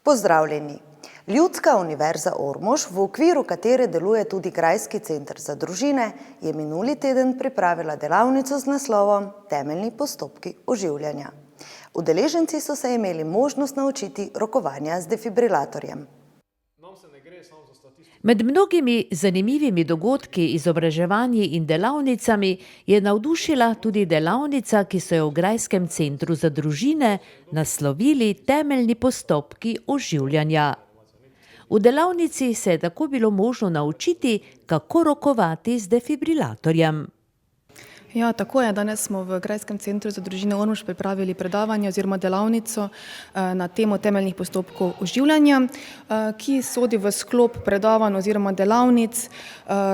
Pozdravljeni! Ljudska univerza Ormož, v okviru katere deluje tudi Grajski center za družine, je minuli teden pripravila delavnico z naslovom Temeljni postopki oživljanja. Udeleženci so se imeli možnost naučiti rokovanja z defibrilatorjem. Med mnogimi zanimivimi dogodki, izobraževanji in delavnicami je navdušila tudi delavnica, ki so jo v Grajskem centru za družine naslovili Temeljni postopki oživljanja. V delavnici se je tako bilo možno naučiti, kako rokovati z defibrilatorjem. Ja, tako je. Danes smo v Grajskem centru za družine Ormož pripravili predavanje oziroma delavnico na temo temeljnih postopkov oživljanja, ki sodi v sklop predavanj oziroma delavnic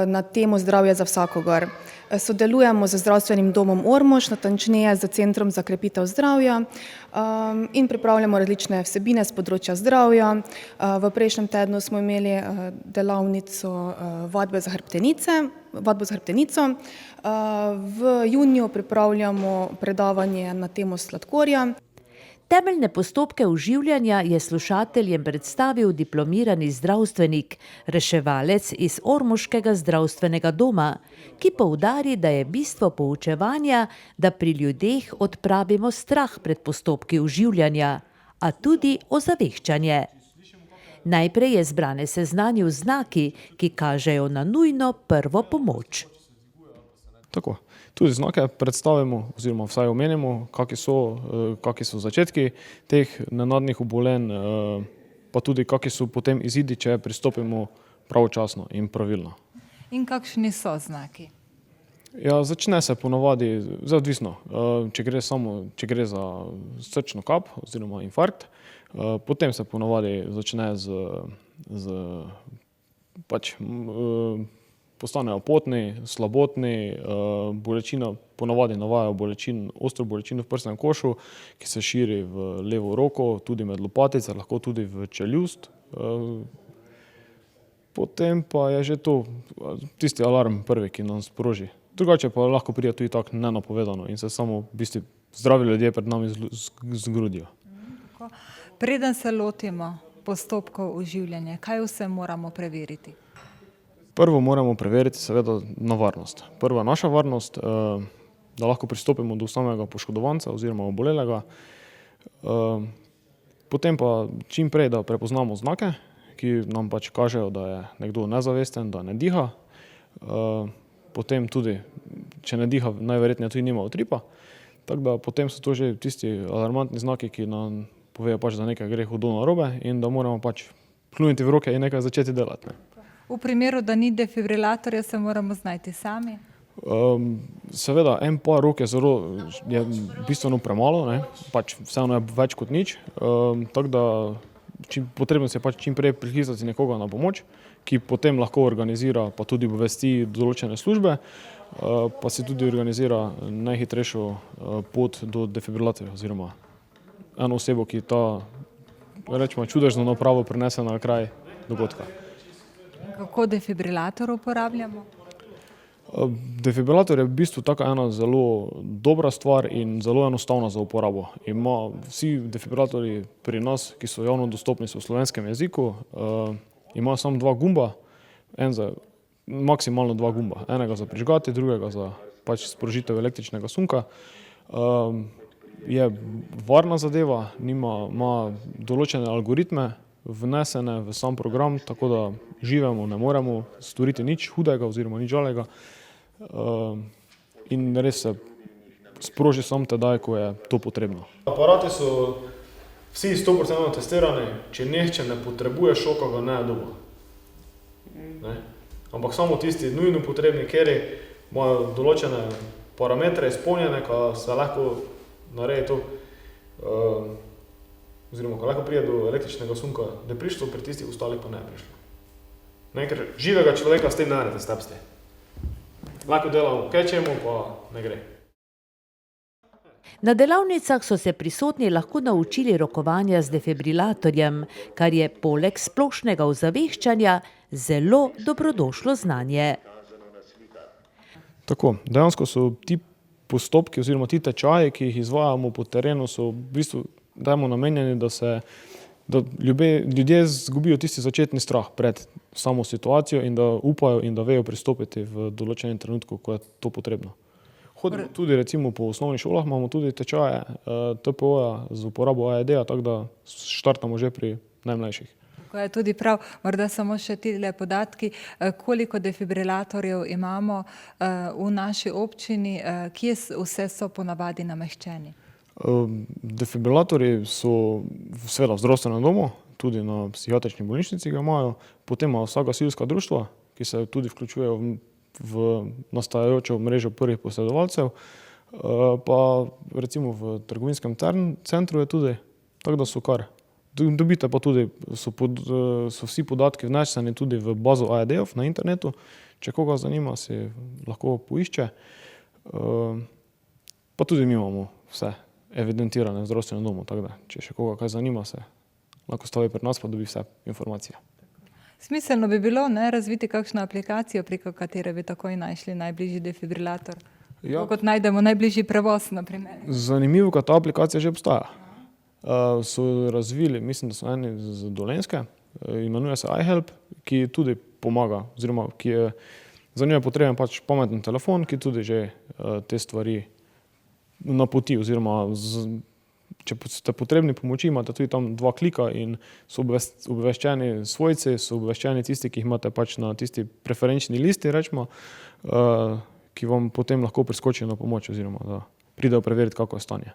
na temo zdravje za vsakogar. Sodelujemo z Zdravstvenim domom Ormož, natančneje z Centrom za krepitev zdravja in pripravljamo različne vsebine z področja zdravja. V prejšnjem tednu smo imeli delavnico vadbe za hrbtenico. V juniju pripravljamo predavanje na temo sladkorja. Temeljne postopke oživljanja je slušateljem predstavil diplomirani zdravstvenik, reševalec iz Ormoškega zdravstvenega doma, ki poudari, da je bistvo poučevanja, da pri ljudeh odpravimo strah pred postopki oživljanja, a tudi ozaveščanje. Najprej je zbrane seznanil z znaki, ki kažejo na nujno prvo pomoč. Tako. Tudi znake predstavimo oziroma vsaj omenimo, kakšni so začetki teh nenadnih obolenj, pa tudi kakšni so potem izidi, če pristopimo pravočasno in pravilno. In kakšni so znaki? Ja, začne se ponavadi, odvisno, če gre za srčno kap oziroma infarkt, potem se ponavadi začne postanejo potni, slabotni, bolečina, ponavadi navajajo ostro bolečino v prsnem košu, ki se širi v levo roko, tudi med lopatice, lahko tudi v čeljust. Potem pa je že to tisti alarm prvi, ki nam sproži. Drugače pa lahko pride tudi tako nenapovedano in se samo v bistvu zdravi ljudje pred nami zgrudijo. Preden se lotimo postopkov oživljanja, kaj vse moramo preveriti? Prvo moramo preveriti seveda na varnost. Prva naša varnost, da lahko pristopimo do samega poškodovanca oziroma obolelega. Potem pa čim prej, da prepoznamo znake, ki nam pač kažejo, da je nekdo nezavesten, da ne diha. Potem tudi, če ne diha, najverjetneje tudi nima utripa. Tako da potem so to že tisti alarmantni znaki, ki nam povejo pač, da nekaj gre hudo narobe in da moramo pač pljuniti v roke in nekaj začeti delati. V primeru, da ni defibrilatorja, se moramo znajti sami? Seveda, en par rok je bistveno premalo, pač vseeno je več kot nič, tako da potrebno se pač čim prej priklicati nekoga na pomoč, ki potem lahko organizira, pa tudi obvesti določene službe, pa si tudi organizira najhitrejšo pot do defibrilatorja oziroma eno osebo, ki ta, rečemo, čudežno napravo prinese na kraj dogodka. Kako defibrilator uporabljamo? Defibrilator je v bistvu taka ena zelo dobra stvar in zelo enostavna za uporabo. Vsi defibrilatorji pri nas, ki so javno dostopni, so v slovenskem jeziku, imajo samo dva gumba, maksimalno dva gumba. Enega za prižgati, drugega za pač sprožitev električnega sunka. Je varna zadeva, ima določene algoritme vnesene v sam program, tako da živemo, ne moremo storiti nič hudega oziroma nič žalega in res se sproži samo tedaj, ko je to potrebno. Aparati so vsi 100% testirani, če nihče ne potrebuje šoka, ga ne je doma. Ampak samo tisti nujno potrebni, kateri imajo določene parametre izpolnjene, ko se lahko naredi to, oziroma ko lahko pride do električnega sunka, da je prišlo, pri tistih ostalih pa ne je prišlo. Ker živega človeka s tem ne naredite stepsti. Lahko delamo, kečemo, pa ne gre. Na delavnicah so se prisotni lahko naučili rokovanja z defibrilatorjem, kar je poleg splošnega ozaveščanja zelo dobrodošlo znanje. Tako, dejansko so ti postopki oziroma ti tečaji, ki jih izvajamo po terenu, so v bistvu namenjeni, da se da ljudje izgubijo tisti začetni strah pred samo situacijo in da upajo in da vejo pristopiti v določenem trenutku, ko je to potrebno. Hodimo tudi recimo po osnovnih šolah, imamo tudi tečaje TPO-ja z uporabo AED-ja, tako da štartamo že pri najmlajših. Ko je tudi prav, morda samo še tile podatki, koliko defibrilatorjev imamo v naši občini, kje vse so ponavadi nameščeni? Defibrilatorji so seveda v zdravstvenem domu, tudi na psihiatrični bolnišnici ga imajo, potem ima vsa gasilska društva, ki se tudi vključujejo v nastajajočo mrežo prvih posredovalcev, pa recimo v trgovinskem centru je tudi, tako da so kar. Dobite pa tudi, so vsi podatki vneseni tudi v bazo AED-ov na internetu, če koga zanima, si lahko poišče. Pa tudi mi imamo vse evidentirane v zdravstvenem domu, tako da če še koga kaj zanima, se lahko stavi pri nas pa dobi vse informacije. Smiselno bi bilo razviti kakšno aplikacijo, preko katere bi takoj našli najbližji defibrilator. Ja. Kot najdemo najbližji prevoz, na primer. Zanimivo, da ta aplikacija že obstaja. So razvili, mislim, da so eni z Dolenjske, imenuje se iHelp, ki tudi pomaga, oziroma za njo je potreben pač pameten telefon, ki tudi že te stvari napoti, oziroma če ste potrebni pomoči, imate tudi tam 2 klika in so obveščeni svojci, so obveščeni tisti, ki jih imate pač na tisti preferenčni listi, rečemo, ki vam potem lahko priskočijo na pomoč, oziroma da pridejo preveriti, kako je stanje.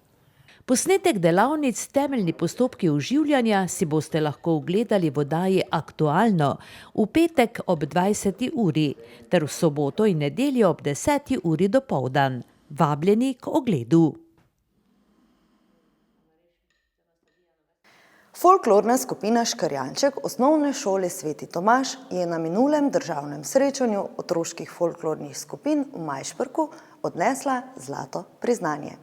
Posnetek delavnic Temeljni postopki oživljanja si boste lahko ogledali v oddaji Aktualno v petek ob 20. uri ter v soboto in nedeljo ob 10. uri dopoldan. Vabljeni k ogledu. Folklorna skupina Škrjanček osnovne šole Sveti Tomaž je na minulem državnem srečanju otroških folklornih skupin v Majšperku odnesla zlato priznanje.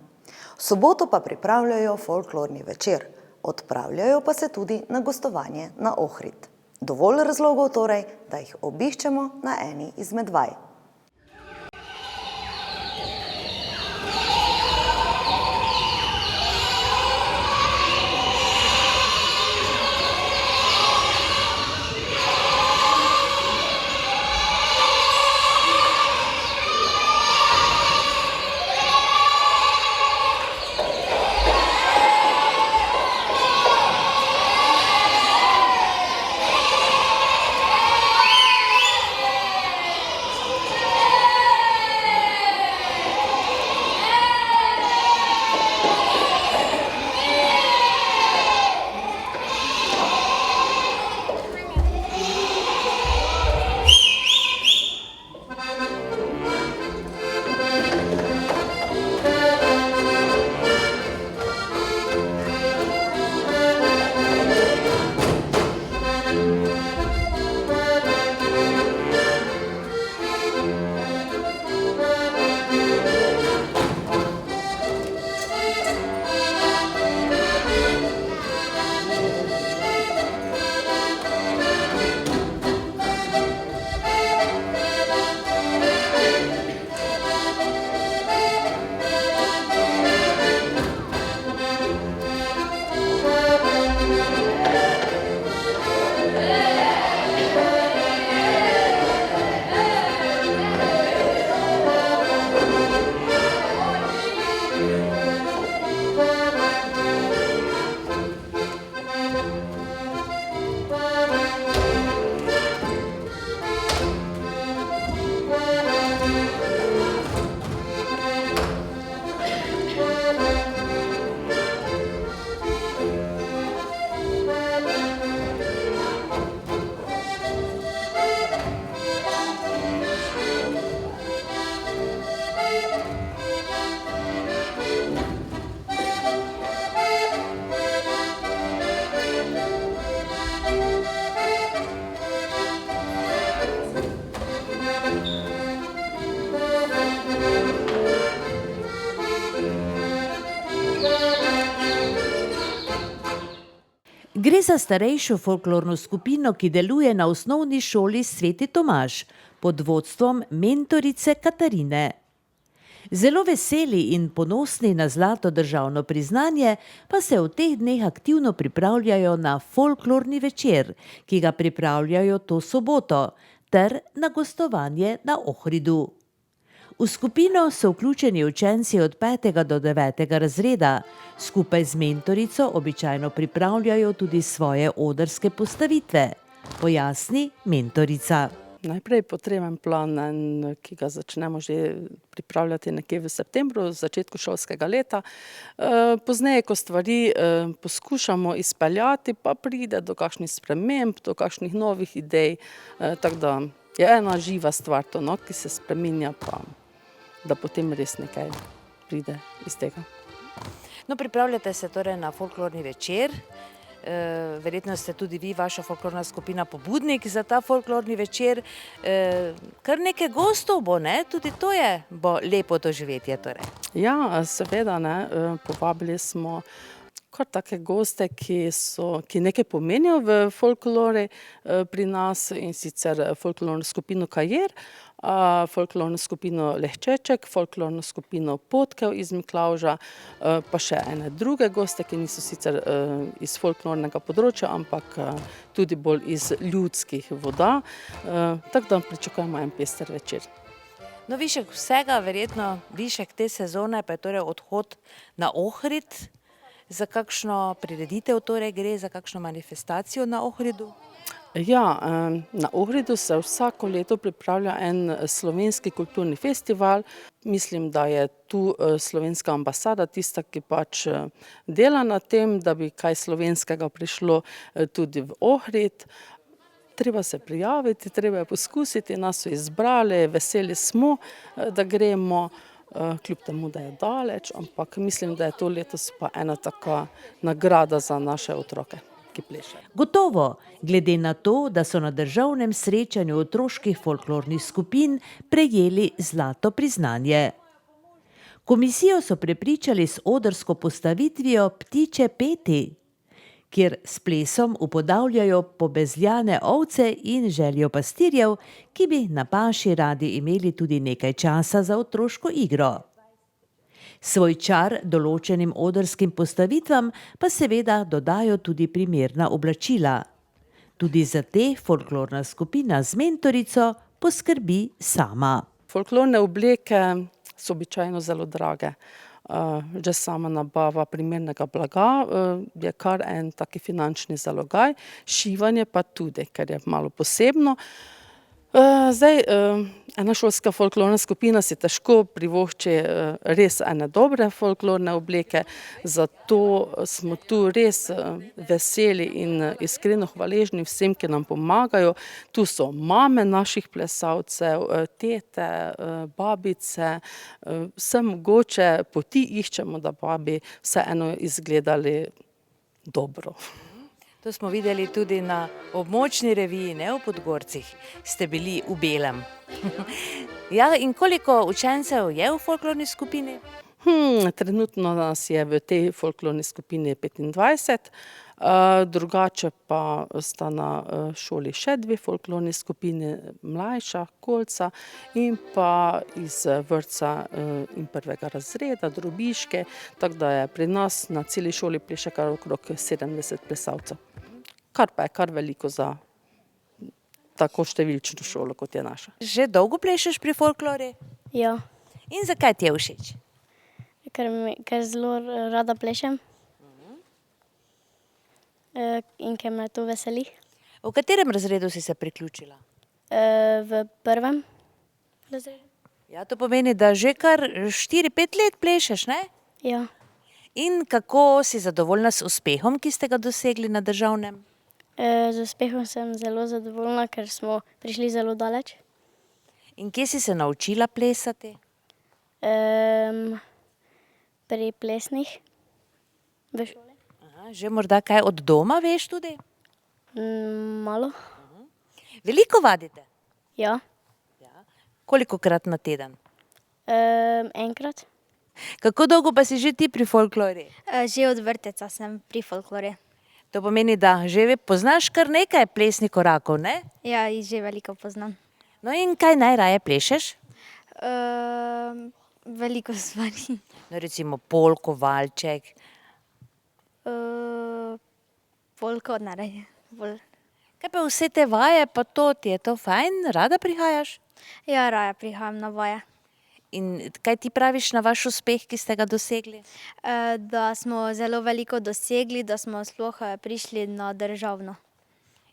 V soboto pa pripravljajo folklorni večer, odpravljajo pa se tudi na gostovanje na Ohrid. Dovolj razlogov torej, da jih obiščemo na eni izmed vaj. Gre za starejšo folklorno skupino, ki deluje na osnovni šoli Sveti Tomaž pod vodstvom mentorice Katarine. Zelo veseli in ponosni na zlato državno priznanje pa se v teh dneh aktivno pripravljajo na folklorni večer, ki ga pripravljajo to soboto, ter na gostovanje na Ohridu. V skupino so vključeni učenci od 5. do 9. razreda. Skupaj z mentorico običajno pripravljajo tudi svoje odrske postavitve, pojasni mentorica. Najprej potreben plan, ki ga začnemo že pripravljati nekje v septembru, v začetku šolskega leta. Pozneje, ko stvari poskušamo izpeljati, pa pride do kakšnih sprememb, do kakšnih novih idej. Tako da je ena živa stvar to, ki se spreminja, pa da potem res nekaj pride iz tega. No, pripravljate se torej na folklorni večer. Verjetno ste tudi vi, vaša folklorna skupina, pobudnik za ta folklorni večer. Kar nekaj gostov bo, ne? Tudi to bo lepo doživetje. Torej. Ja, seveda, povabili smo kar take goste, ki nekaj pomenijo v folklori pri nas, in sicer folklorno skupino Kajer, folklorno skupino Lehčeček, folklorno skupino Potkev iz Miklavža, pa še ene druge goste, ki niso sicer iz folklornega področja, ampak tudi bolj iz ljudskih voda. Tako da pričakujemo en pester večer. No, višek vsega, verjetno višek te sezone, pa je torej odhod na Ohrid. Za kakšno prireditev torej gre, za kakšno manifestacijo na Ohridu? Ja, na Ohridu se vsako leto pripravlja en slovenski kulturni festival. Mislim, da je tu slovenska ambasada tista, ki pač dela na tem, da bi kaj slovenskega prišlo tudi v Ohrid. Treba se prijaviti, treba je poskusiti, nas so izbrali, veseli smo, da gremo. Kljub temu, da je daleč, ampak mislim, da je to letos pa ena taka nagrada za naše otroke, ki plešejo. Gotovo, glede na to, da so na državnem srečanju otroških folklornih skupin prejeli zlato priznanje. Komisijo so prepričali s odrsko postavitvijo Ptiče peti, kjer s plesom upodavljajo pobezljane ovce in željo pastirjev, ki bi na paši radi imeli tudi nekaj časa za otroško igro. Svoj čar določenim odrskim postavitvam pa seveda dodajo tudi primerna oblačila. Tudi za te folklorna skupina z mentorico poskrbi sama. Folklorne obleke so običajno zelo drage. Že sama nabava primernega blaga je kar en taki finančni zalogaj, šivanje pa tudi, ker je malo posebno. Zdaj, ena šolska folklorna skupina si težko privošči res ene dobre folklorne obleke, zato smo tu res veseli in iskreno hvaležni vsem, ki nam pomagajo. Tu so mame naših plesalcev, tete, babice, vse mogoče poti iščemo, da bi vseeno izgledali dobro. To smo videli tudi na območni reviji, ne, v Podgorcih. Ste bili v belem. Ja, in koliko učencev je v folklorni skupini? Trenutno nas je v tej folklorni skupini 25, drugače pa sta na šoli še dve folklorni skupini, mlajša, Kolca, in pa iz vrtca in prvega razreda, Drobiške, tako da je pri nas na celi šoli pleše kar okrog 70 plesalcev. Kar pa je kar veliko za tako številčno šolo, kot je naša. Že dolgo plešeš pri folklori? Ja, In zakaj ti je všeč? ker zelo rada plešem. In ker me to veseli. V katerem razredu si se priključila? V prvem razredu. Ja, to pomeni, da že kar 4-5 let plešeš, ne? Ja, In kako si zadovoljna s uspehom, ki ste ga dosegli na državnem? z uspehom sem zelo zadovoljna, ker smo prišli zelo daleč. In kje si se naučila plesati? Pri plesnih v šoli. Aha, že morda kaj od doma veš tudi? Malo. Veliko vadite? Ja, Kolikokrat na teden? enkrat. Kako dolgo pa si že ti pri folklori? Že od vrtca sem pri folklori. To pomeni, da že poznaš kar nekaj plesnih korakov, ne? Ja, jih že veliko poznam. No in kaj najraje plešeš? Veliko stvari. No, recimo polko, valček. Polko naredi. Kaj pa vse te vaje, pa to, ti je to fajn? Rada prihajaš? Ja, raje prihajam na vaje. In kaj ti praviš na vaš uspeh, ki ste ga dosegli? Da smo zelo veliko dosegli, da smo sploh prišli na državno.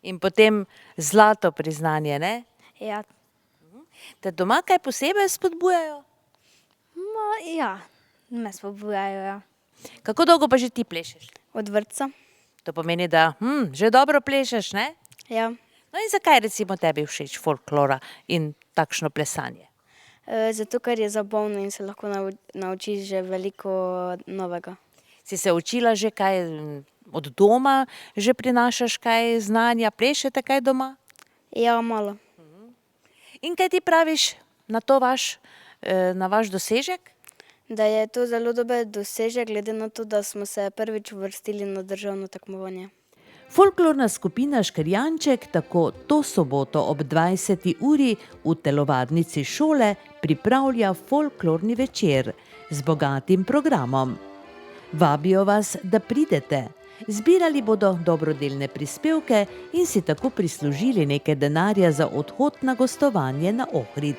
In potem zlato priznanje, ne? Ja, Te doma kaj posebej spodbujajo? ja, me spodbujajo, ja. Kako dolgo pa že ti plešeš? Od vrtca. To pomeni, da že dobro plešeš, ne? Ja. No in zakaj recimo tebi všeč folklora in takšno plesanje? Zato, ker je zabavno in se lahko naučiš že veliko novega. Si se učila že kaj od doma, že prinašaš kaj znanja, plešete kaj doma? Ja, malo. In kaj ti praviš na to na vaš dosežek? Da je to zelo dober dosežek, glede na to, da smo se prvič uvrstili na državno tekmovanje. Folklorna skupina Škrjanček tako to soboto ob 20. uri v telovadnici šole pripravlja folklorni večer z bogatim programom. Vabijo vas, da pridete. Zbirali bodo dobrodelne prispevke in si tako prislužili nekaj denarja za odhod na gostovanje na Ohrid.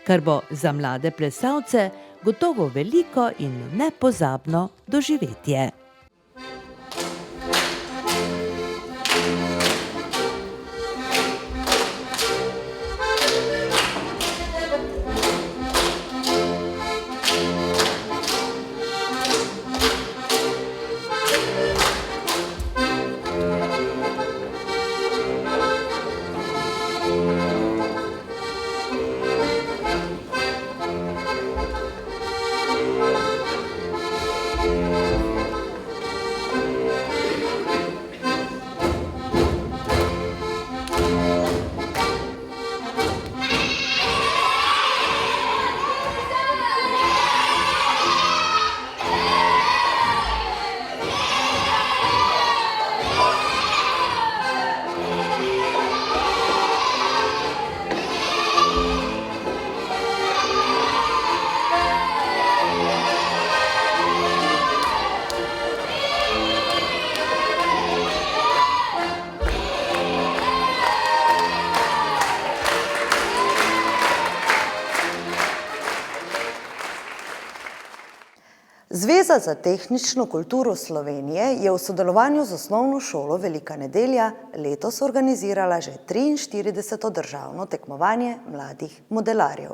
Kar bo za mlade plesalce gotovo veliko in nepozabno doživetje. Zveza za tehnično kulturo Slovenije je v sodelovanju z osnovno šolo Velika nedelja letos organizirala že 43. državno tekmovanje mladih modelarjev.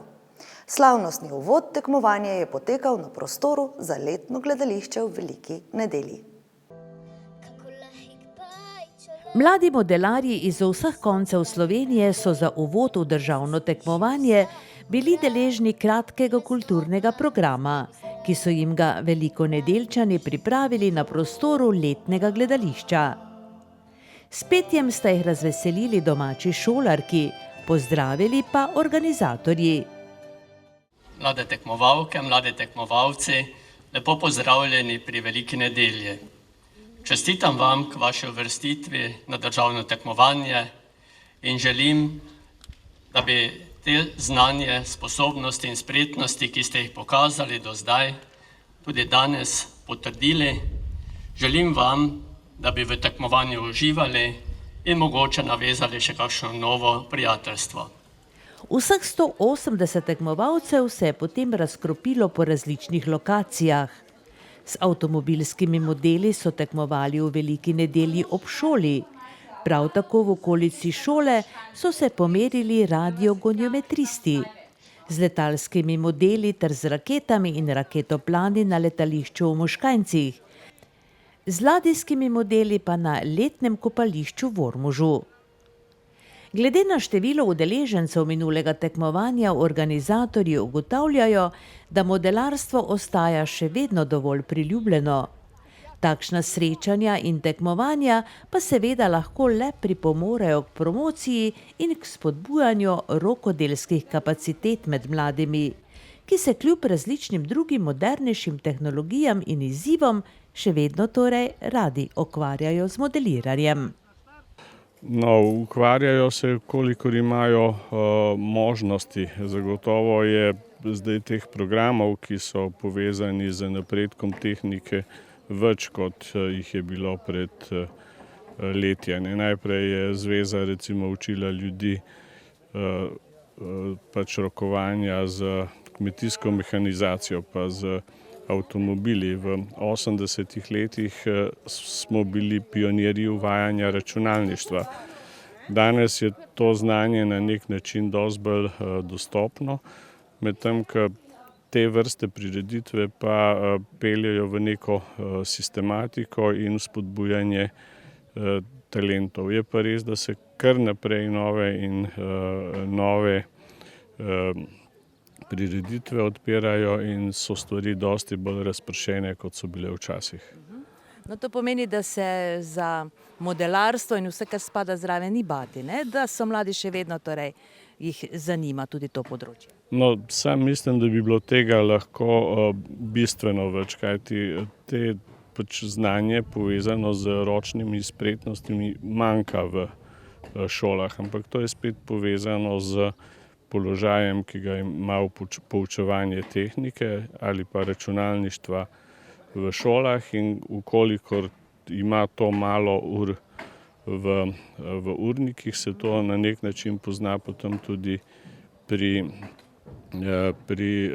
Slavnostni uvod tekmovanja je potekal na prostoru za letno gledališče v Veliki nedelji. Mladi modelarji iz vseh koncev Slovenije so za uvod v državno tekmovanje bili deležni kratkega kulturnega programa, ki so jim ga velikonedeljčani pripravili na prostoru letnega gledališča. S petjem sta jih razveselili domači šolarki, pozdravili pa organizatorji. Mlade tekmovalke, mladi tekmovalci, lepo pozdravljeni pri Veliki nedelji. Čestitam vam k vaši uvrstitvi na državno tekmovanje in želim, da bi te znanje, sposobnosti in spretnosti, ki ste jih pokazali do zdaj, tudi danes potrdili. Želim vam, da bi v tekmovanju uživali in mogoče navezali še kakšno novo prijateljstvo. Vseh 180 tekmovalcev se je potem razkropilo po različnih lokacijah. S avtomobilskimi modeli so tekmovali v Veliki nedelji ob šoli. Prav tako v okolici šole so se pomerili radiogoniometristi. Z letalskimi modeli ter z raketami in raketoplani na letališču v Moškanjcih. Z ladijskimi modeli pa na letnem kopališču v Ormožu. Glede na število udeležencev minulega tekmovanja organizatorji ugotavljajo, da modelarstvo ostaja še vedno dovolj priljubljeno. Takšna srečanja in tekmovanja pa seveda lahko le pripomorejo k promociji in k spodbujanju rokodelskih kapacitet med mladimi, ki se kljub različnim drugim modernejšim tehnologijam in izzivom še vedno torej radi ukvarjajo z modeliranjem. No, ukvarjajo se, kolikor imajo možnosti. Zagotovo je zdaj teh programov, ki so povezani z napredkom tehnike, več kot jih je bilo pred leti. Najprej je zveza recimo učila ljudi pač rokovanja z kmetijsko mehanizacijo pa z avtomobili. V 80-ih letih smo bili pionirji uvajanja računalništva. Danes je to znanje na nek način dosti bolj dostopno, medtem ko te vrste prireditve pa peljejo v neko sistematiko in spodbujanje talentov. Je pa res, da se kar naprej nove prireditve odpirajo in so stvari dosti bolj razpršene, kot so bile včasih. No, to pomeni, da se za modelarstvo in vse, kar spada zraven, ni bati, ne? Da so mladi še vedno, torej jih zanima tudi to področje. No, sam mislim, da bi bilo tega lahko bistveno več, kajti te pač znanje povezano z ročnimi spretnostmi manjka v šolah, ampak to je spet povezano z položajem, ki ga ima poučevanje tehnike ali pa računalništva v šolah, in ukolikor ima to malo ur v urnikih, se to na nek način pozna potem tudi pri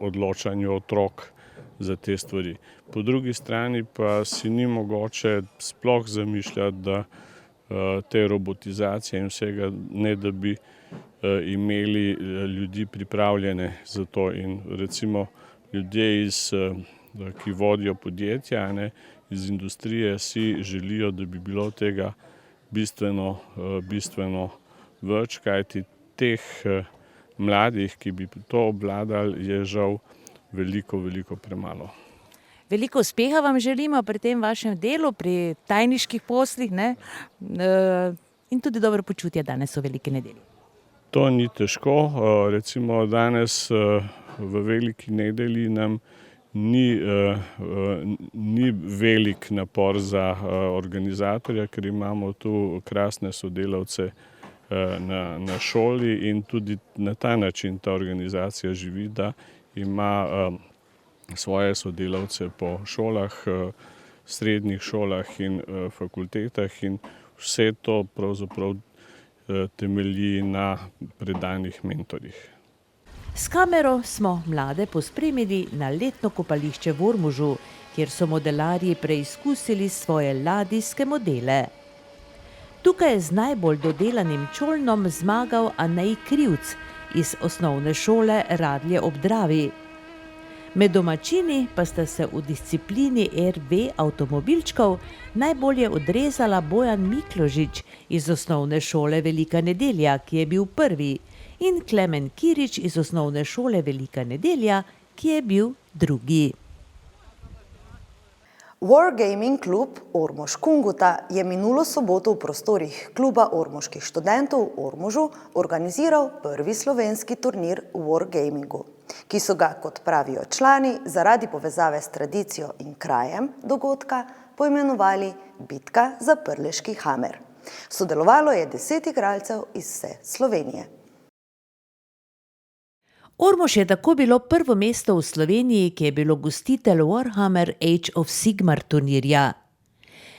odločanju otrok za te stvari. Po drugi strani pa si ni mogoče sploh zamišljati, da te robotizacije in vsega, ne da bi imeli ljudi pripravljene za to. In recimo ljudje, ki vodijo podjetja, iz industrije, si želijo, da bi bilo tega bistveno več, kajti teh mladih, ki bi to obvladali, je žal veliko premalo. Veliko uspeha vam želimo pri tem vašem delu, pri tajniških poslih, ne? In tudi dobro počutje danes v Veliki nedelji. To ni težko. Recimo danes v Veliki nedelji nam ni velik napor za organizatorja, ker imamo tu krasne sodelavce na šoli in tudi na ta način ta organizacija živi, da ima svoje sodelavce po šolah, srednjih šolah in fakultetah, in vse to pravzaprav temelji na predanih mentorjih. S kamero smo mlade pospremili na letno kopališče v Ormožu, kjer so modelarji preizkusili svoje ladijske modele. Tukaj je z najbolj dodelanim čolnom zmagal Anej Krivc iz osnovne šole Radlje ob Dravi. Med domačini pa sta se v disciplini RV avtomobilčkov najbolje odrezala Bojan Mikložič iz osnovne šole Velika nedelja, ki je bil prvi, in Klemen Kirič iz osnovne šole Velika nedelja, ki je bil drugi. Wargaming klub Ormož Kunguta je minulo soboto v prostorih kluba ormoških študentov v Ormožu organiziral prvi slovenski turnir v Wargamingu, ki so ga, kot pravijo člani, zaradi povezave s tradicijo in krajem dogodka poimenovali Bitka za Prleški Hamer. Sodelovalo je 10 igralcev iz vse Slovenije. Ormož je tako bilo prvo mesto v Sloveniji, ki je bilo gostitelj Warhammer Age of Sigmar turnirja.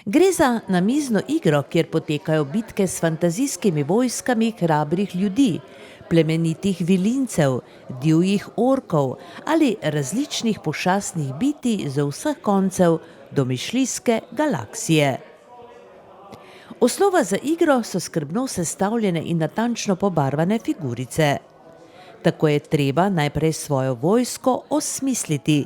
Gre za namizno igro, kjer potekajo bitke s fantazijskimi vojskami hrabrih ljudi, plemenitih vilincev, divjih orkov ali različnih pošastnih bitij z vseh koncev domišljijske galaksije. Osnova za igro so skrbno sestavljene in natančno pobarvane figurice. Tako je treba najprej svojo vojsko osmisliti.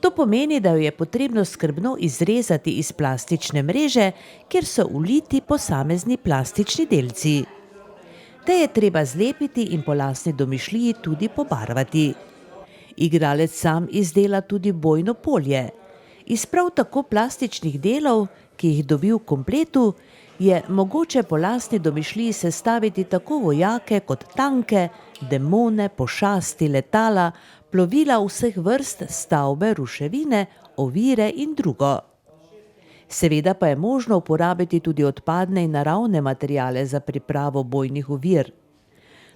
To pomeni, da jo je potrebno skrbno izrezati iz plastične mreže, kjer so uliti posamezni plastični delci. Te je treba zlepiti in po lastni domišljiji tudi pobarvati. Igralec sam izdela tudi bojno polje. Iz prav tako plastičnih delov, ki jih dobi v kompletu, je mogoče po lastni domišljiji sestaviti tako vojake kot tanke, demone, pošasti, letala, plovila vseh vrst, stavbe, ruševine, ovire in drugo. Seveda pa je možno uporabiti tudi odpadne in naravne materiale za pripravo bojnih ovir.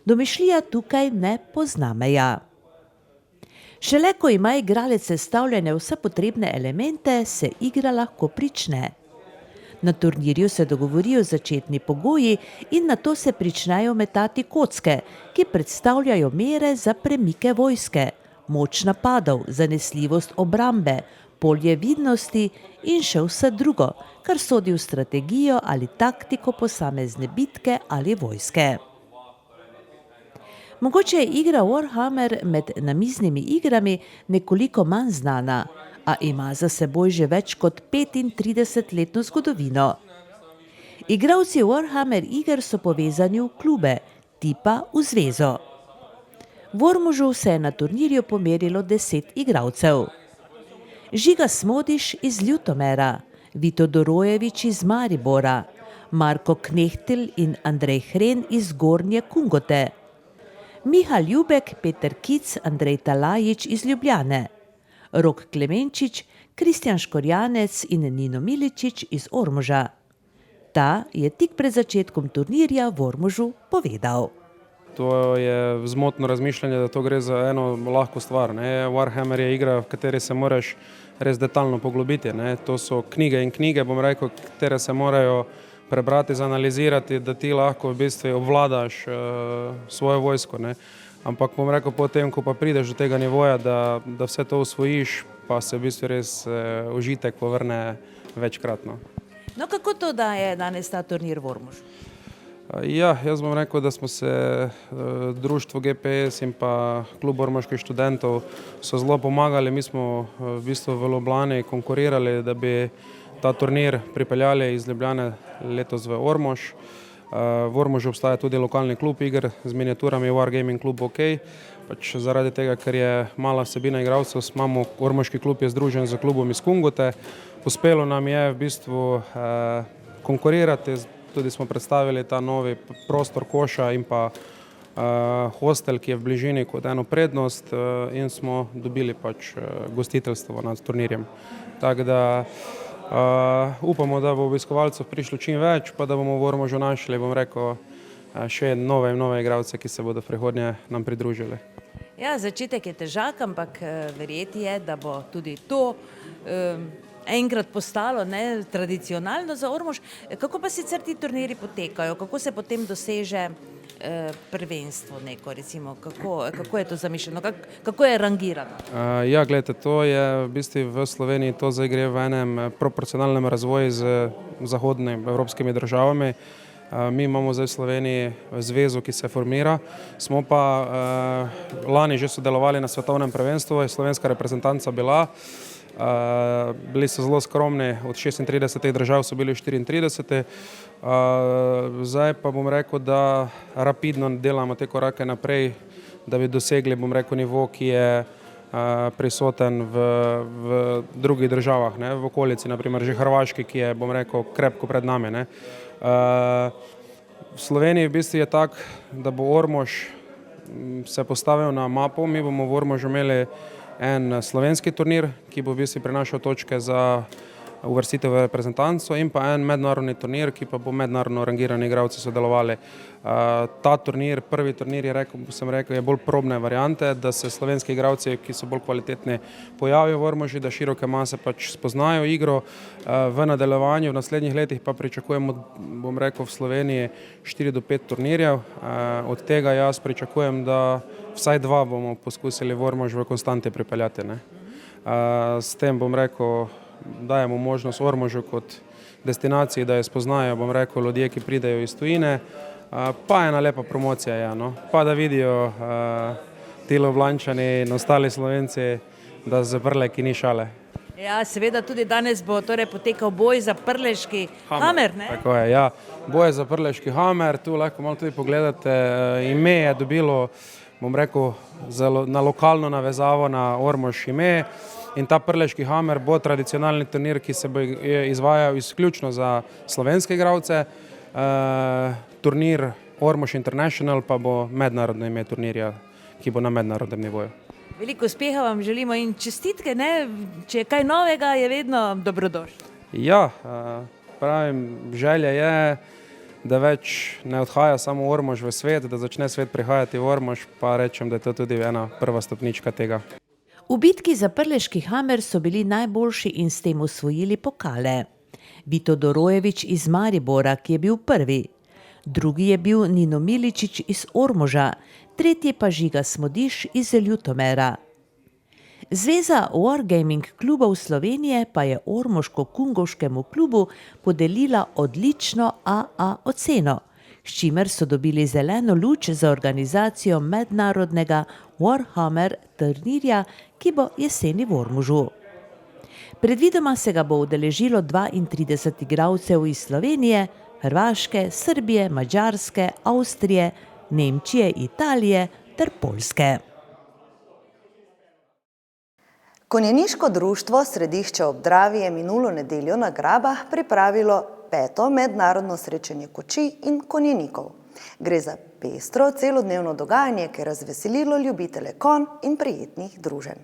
Domišljija tukaj ne pozna meja. Šele ko ima igralec sestavljene vse potrebne elemente, se igra lahko prične. Na turnirju se dogovorijo začetni pogoji in nato se pričnejo metati kocke, ki predstavljajo mere za premike vojske, moč napadov, zanesljivost obrambe, polje vidnosti in še vse drugo, kar sodi v strategijo ali taktiko posamezne bitke ali vojske. Mogoče je igra Warhammer med namiznimi igrami nekoliko manj znana, a ima za seboj že več kot 35-letno zgodovino. Igralci Warhammer iger so povezani v klube, tipa v zvezo. V Ormožu se je na turnirju pomerilo 10 igralcev. Žiga Smodiš iz Ljutomera, Vito Dorojevič iz Maribora, Marko Knehtel in Andrej Hren iz Gornje Kungote, Miha Ljubek, Peter Kic, Andrej Talajič iz Ljubljane, Rok Klemenčič, Kristjan Škorjanec in Nino Miličič iz Ormoža. Ta je tik pred začetkom turnirja v Ormožu povedal. To je zmotno razmišljanje, da to gre za eno lahko stvar. Warhammer je igra, v kateri se moraš res detaljno poglobiti. To so knjige in knjige, bom rekel, katere se morajo prebrati, zanalizirati, da ti lahko v bistvu obvladaš svojo vojsko. Ampak bom rekel, potem, ko pa prideš do tega nivoja, da vse to usvojiš, pa se v bistvu res užitek povrne večkratno. No, kako to, da je danes ta turnir v Ormožu? Ja, jaz bom rekel, da smo se društvo GPS in pa klub ormoških študentov so zelo pomagali. Mi smo v bistvu v Ljubljani konkurirali, da bi ta turnir pripeljali iz Ljubljane letos v Ormož. V Ormožu obstaja tudi lokalni klub iger z miniaturami Wargaming klub OK. Pač zaradi tega, ker je mala vsebina igralcev, imamo ormoški klub je združen z klubom iz Kungote. Uspelo nam je v bistvu konkurirati, tudi smo predstavili ta novi prostor koša in pa hostel, ki je v bližini kot eno prednost in smo dobili pač gostiteljstvo nad turnirjem. Tako da upamo, da bo obiskovalcev prišlo čim več, pa da bomo v Ormožu našli, bom rekel, še nove in nove igralce, ki se bodo v prihodnje nam pridružili. Ja, začetek je težak, ampak verjeti je, da bo tudi to enkrat postalo tradicionalno za Ormož. Kako pa sicer ti turniri potekajo? Kako se potem doseže prvenstvo neko, recimo? Kako je to zamišljeno? Kako je rangirano? Ja, gledajte, to je v bistvu v Sloveniji, to zdaj gre v enem proporcionalnem razvoju z zahodnimi evropskimi državami. Mi imamo zdaj v Sloveniji zvezo, ki se formira. Smo pa lani že sodelovali na svetovnem prvenstvu, je slovenska reprezentanca bila. Bili so zelo skromni, od 36 držav so bili 34. Zdaj pa bom rekel, da rapidno delamo te korake naprej, da bi dosegli, bom rekel, nivo, ki je prisoten v drugih državah, v okolici, naprimer že Hrvaški, ki je, bom rekel, krepko pred nami. V Sloveniji v bistvu je tak, da bo Ormož se postavil na mapo. Mi bomo v Ormožu imeli en slovenski turnir, ki bo v bistvu prinašal točke za uvrstitev v reprezentanco, in pa en mednarodni turnir, ki pa bo mednarodno rangirani igralci sodelovali. Ta turnir, prvi turnir je bolj probne variante, da se slovenski igralci, ki so bolj kvalitetni, pojavijo v Ormožu, da široke mase pač spoznajo igro. V nadaljevanju, v naslednjih letih pa pričakujemo, bom rekel, v Sloveniji 4 do 5 turnirjev. Od tega jaz pričakujem, da vsaj 2 bomo poskusili v Ormož v konstanti pripeljati. S tem, bom rekel, dajemo možnost Ormožu kot destinaciji, da jo spoznajo, bom rekel, ljudje, ki pridejo iz tujine, pa ena lepa promocija je, pa da vidijo ti Ljubljančani in ostali Slovenci, da za Prleki ni šale. Ja, seveda tudi danes bo torej potekal boj za prleški Hammer, ne? Tako je, ja, boj za prleški Hammer, tu lahko malo tudi pogledate, ime je dobilo, bom rekel, na lokalno navezavo na Ormož ime. In ta prleški Hammer bo tradicionalni turnir, ki se bo izvajal izključno za slovenske igralce. Turnir Ormož International pa bo mednarodno ime turnirja, ki bo na mednarodnem nivoju. Veliko uspeha vam želimo in čestitke, če je kaj novega, je vedno dobrodošlo. Ja, pravim, želja je da več ne odhaja samo Ormož v svet, da začne svet prihajati v Ormož, pa rečem, da je to tudi ena prva stopnička tega. V bitki za Prleški Hamer so bili najboljši in s tem osvojili pokale. Vito Dorojevič iz Maribora, ki je bil prvi. Drugi je bil Nino Miličić iz Ormoža, tretji pa Žiga Smodiš iz Ljutomera. Zveza Wargaming klubov Slovenije pa je ormoško-kungovškemu klubu podelila odlično AA oceno, s čimer so dobili zeleno luč za organizacijo mednarodnega Warhammer turnirja, ki bo jeseni v Ormožu. Predvidoma se ga bo udeležilo 32 igralcev iz Slovenije, Hrvaške, Srbije, Madžarske, Avstrije, Nemčije, Italije ter Poljske. Konjeniško društvo Središče ob Dravi je minulo nedeljo na Grabah pripravilo 5. mednarodno srečanje kočij in konjenikov. Gre za pestro, celodnevno dogajanje, ki je razveselilo ljubitele konj in prijetnih druženj.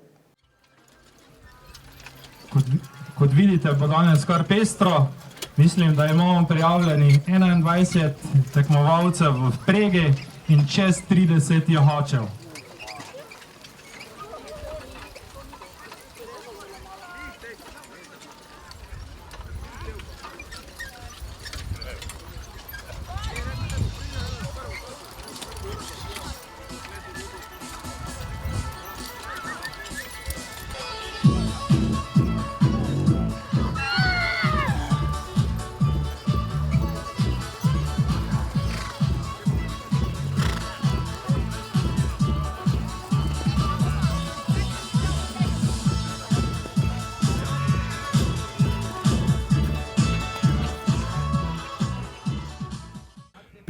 Kot vidite, bo danes kar pestro. Mislim, da imamo prijavljenih 21 tekmovalcev v vpregi in čez 30 jahačev.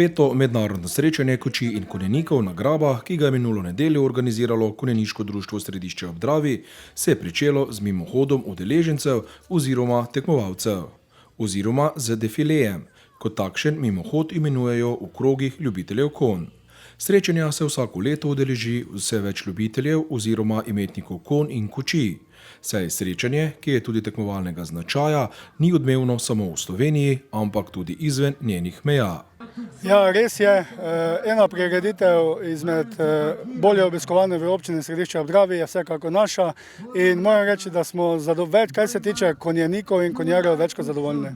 Peto mednarodno srečanje kočij in konjenikov na Grabah, ki ga je minulo nedeljo organiziralo Konjeniško društvo Središče ob Dravi, se je pričelo z mimohodom udeležencev oziroma tekmovalcev, oziroma z defilejem, kot takšen mimohod imenujejo v krogih ljubiteljev konj. Srečanja se vsako leto udeleži vse več ljubiteljev oziroma imetnikov konj in kočij. Saj srečanje, ki je tudi tekmovalnega značaja, ni odmevno samo v Sloveniji, ampak tudi izven njenih meja. Ja, res je. Ena prireditev izmed bolje obiskovane v občini Središče ob Dravi je vsekako naša in moram reči, da smo več, kaj se tiče konjenikov in konjerjev, več kot zadovoljni.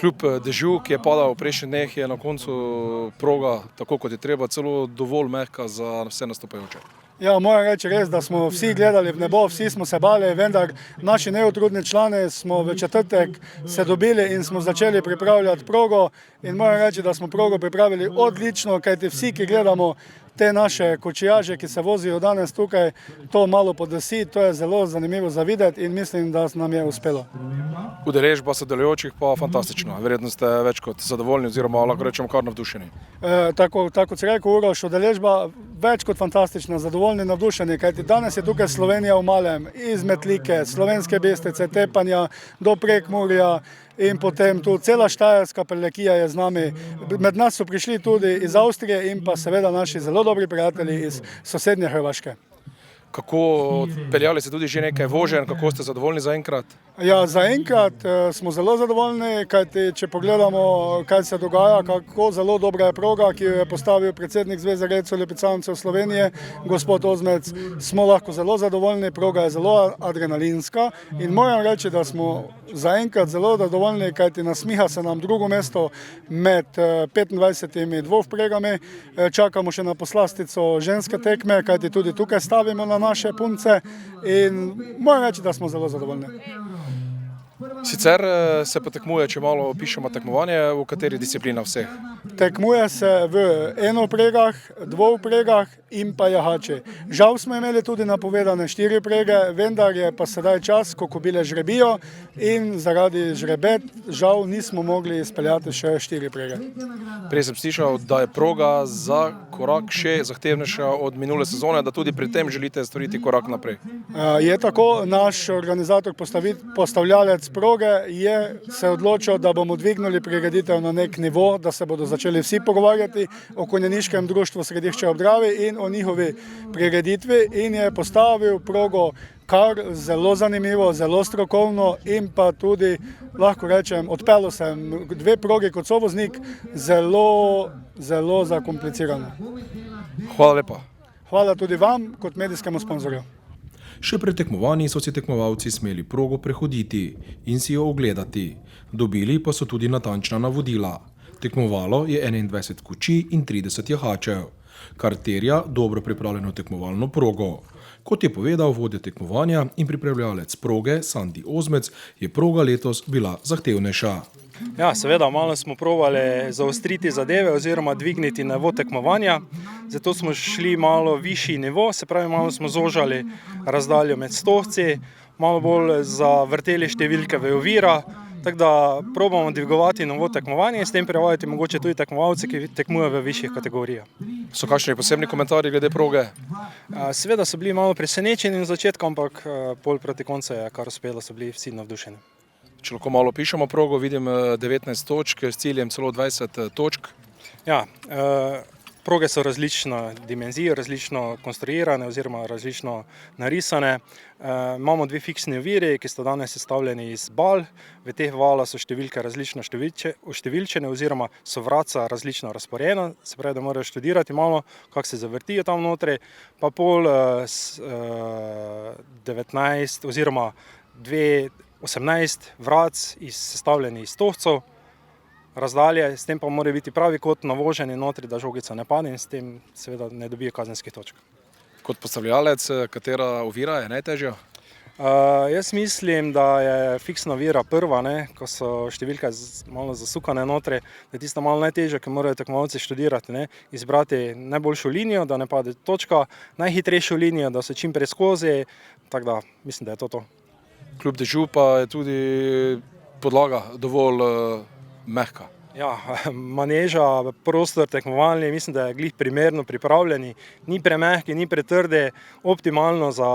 Kljub dežju, ki je padal v prejšnjih dneh, je na koncu proga, tako kot je treba, celo dovolj mehka za vse nastopajoče. Ja, moram reči res, da smo vsi gledali v nebo, vsi smo se bali, vendar naši neutrudni člani smo v četrtek se dobili in smo začeli pripravljati progo in moram reči, da smo progo pripravili odlično, kajti vsi, ki gledamo te naše kočijaže, ki se vozijo danes tukaj, to malo podesi, to je zelo zanimivo za videti in mislim, da nam je uspelo. Udeležba sodelujočih pa fantastična. Verjetno ste več kot zadovoljni oziroma lahko rečemo kar navdušeni. Tako kot si rekel, Uroš, udeležba več kot fantastična, zadovoljni, navdušeni, kajti danes je tukaj Slovenija v malem, iz Metlike, Slovenske Bistrice, Tepanja do Prekmurja in potem tu cela Štajerska prelekija je z nami. Med nas so prišli tudi iz Avstrije in pa seveda naši zelo dobri prijatelji iz sosednje Hrvaške. Kako peljali ste tudi že nekaj voženj, kako ste zadovoljni zaenkrat? Ja, zaenkrat smo zelo zadovoljni, kajti če pogledamo, kaj se dogaja, kako zelo dobra je proga, ki jo je postavil predsednik Zveze rejcev lipicancev Slovenije, gospod Ozmec, smo lahko zelo zadovoljni, proga je zelo adrenalinska in moram reči, da smo zaenkrat zelo zadovoljni, kajti nasmiha se nam drugo mesto med 25 dvovpregami, čakamo še na poslastico ženske tekme, kajti tudi tukaj stavimo na naše punce in moram reči, da smo zelo zadovoljni. Sicer se pa tekmuje, če malo opišemo tekmovanje, v kateri disciplina vseh? Tekmuje se v enopregah, dvovpregah in pa jahači. Žal smo imeli tudi napovedane 4 prege, vendar je pa sedaj čas, ko kobile žrebijo in zaradi žrebet žal nismo mogli izpeljati še 4 prege. Prej sem slišal, da je proga za korak še zahtevnejša od minule sezone, da tudi pri tem želite storiti korak naprej. Je tako, naš organizator, postavljalec proge je se odločil, da bomo dvignili prireditev na nek nivo, da se bodo začeli vsi pogovarjati o Konjeniškem društvu Središče ob Dravi in o njihovi prireditvi in je postavil progo kar zelo zanimivo, zelo strokovno in pa tudi, lahko rečem, odpeljal sem 2 progi kot sovoznik, zelo zakomplicirano. Hvala lepa. Hvala tudi vam kot medijskemu sponzorju. Še pred tekmovanji so si tekmovalci smeli progo prehoditi in si jo ogledati. Dobili pa so tudi natančna navodila. Tekmovalo je 21 kočij in 30 jahačev, kar terja dobro pripravljeno tekmovalno progo. Kot je povedal vodja tekmovanja in pripravljalec proge Sandi Ozmec, je proga letos bila zahtevnejša. Ja, seveda, malo smo probali zaostriti zadeve oziroma dvigniti nivo tekmovanja, zato smo šli malo višji nivo, se pravi, malo smo zožali razdaljo med stožci, malo bolj zavrteli številke v ovira, tako da probamo dvigovati nivo tekmovanja in s tem privajati mogoče tudi tekmovalce, ki tekmujejo v višjih kategorijah. So kakšni posebni komentarji glede proge? Seveda so bili malo presenečeni na začetku, ampak pol proti koncu je kar uspelo, so bili vsi navdušeni. Če lahko malo pišemo progo, vidim 19 točk, s ciljem celo 20 točk. Ja, proge so različne dimenzije, različno konstruirane oziroma različno narisane. Imamo 2 fiksni oviri, ki sta danes sestavljeni iz bal. V teh vala so številke različno oštevilčene oziroma so vratca različno razporejena, se pravi, da morajo študirati malo, kako se zavrtijo tam notri. Pa pol 19 oziroma 18 vratc sestavljeni iz stožcev razdalje, s tem pa mora biti pravi kot navoženi notri, da žogica ne pade in s tem seveda ne dobijo kazenskih točk. Kot postavljalec, katera ovira je najtežja? Jaz mislim, da je fiksna ovira prva, ko so številke malo zasukane notri, da je tista malo najtežja, ker morajo tekmovalci študirati, izbrati najboljšo linijo, da ne pade točka, najhitrejšo linijo, da se čim prej skozi, tako da mislim, da je to. Kljub dežju pa je tudi podlaga dovolj mehka. Ja, maneža, prostor tekmovalni, mislim, da je glih primerno pripravljeni, ni premehki, ni pretrde, optimalno za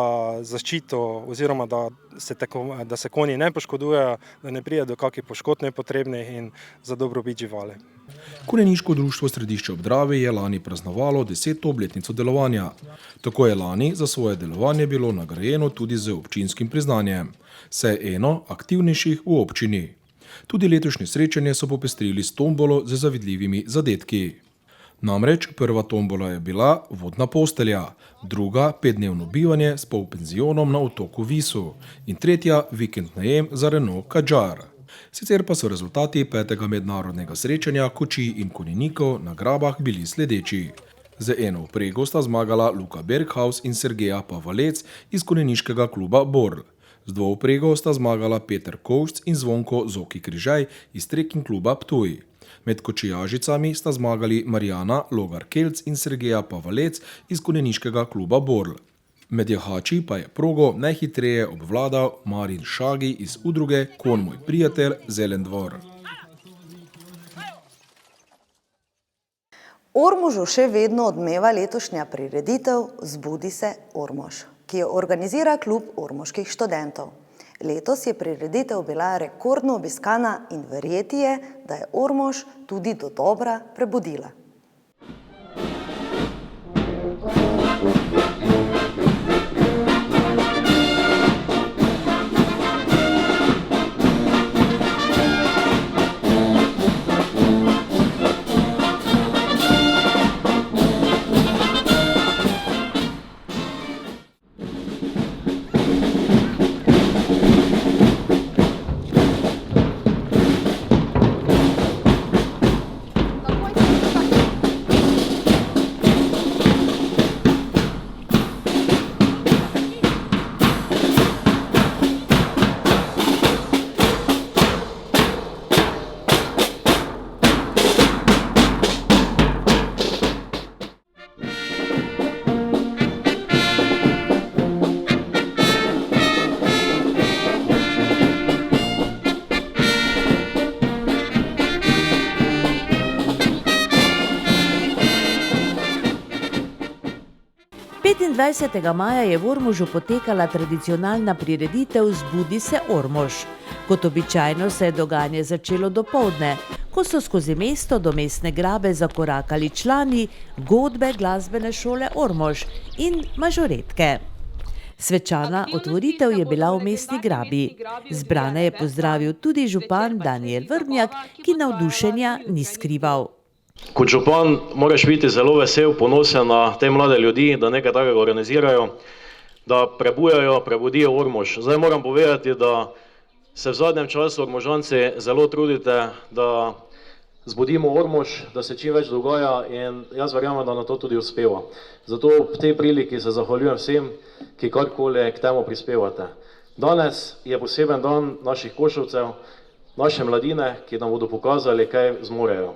zaščito oziroma da se konji ne poškodujejo, da ne pride do kakih poškodb nepotrebnih in za dobrobit živali. Konjeniško društvo Središče ob Dravi je lani praznovalo 10. obletnico delovanja. Tako je lani za svoje delovanje bilo nagrajeno tudi z občinskim priznanjem, saj je eno aktivnejših v občini. Tudi letošnje srečanje so popestrili s tombolo z zavidljivimi zadetki. Namreč prva tombola je bila vodna postelja, druga 5-dnevno bivanje s polpenzionom na otoku Visu in tretja vikend najem za Renault Kadjar. Sicer pa so rezultati 5. mednarodnega srečanja kočij in konjenikov na Grabah bili sledeči. Z eno vprego sta zmagala Luka Berghaus in Sergeja Pavalec iz konjeniškega kluba Borl. Z 2 vprego sta zmagala Peter Kovšc in Zvonko Zoki Križaj iz trekking kluba Ptuj. Med kočijažicami sta zmagali Marijana Logar-Kelc in Sergeja Pavalec iz konjeniškega kluba Borl. Med jahači pa je progo najhitreje obvladal Marin Šagi iz udruge Konj moj prijatelj Zelendvor. Ormožu še vedno odmeva letošnja prireditev Zbudi se Ormož, ki jo organizira klub ormoških študentov. Letos je prireditev bila rekordno obiskana in verjeti je, da je Ormož tudi dodobra prebudila. Maja je v Ormožu potekala tradicionalna prireditev Zbudi se Ormož. Kot običajno se je dogajanje začelo dopoldne, ko so skozi mesto do mestne grabe zakorakali člani godbe glasbene šole Ormož in mažoretke. Svečana otvoritev je bila v Mestni Grabi. Zbrane je pozdravil tudi župan Danijel Vrbnjak, ki navdušenja ni skrival. Kot župan moraš biti zelo vesel, ponosen na te mlade ljudi, da nekaj takega organizirajo, da prebudijo Ormož. Zdaj moram povedati, da se v zadnjem času Ormožanci zelo trudite, da zbudimo Ormož, da se čim več dogaja in jaz verjamem, da na to tudi uspeva. Zato v tej priliki se zahvaljujem vsem, ki karkoli k temu prispevate. Danes je poseben dan naših Košovcev, naše mladine, ki nam bodo pokazali, kaj zmorejo.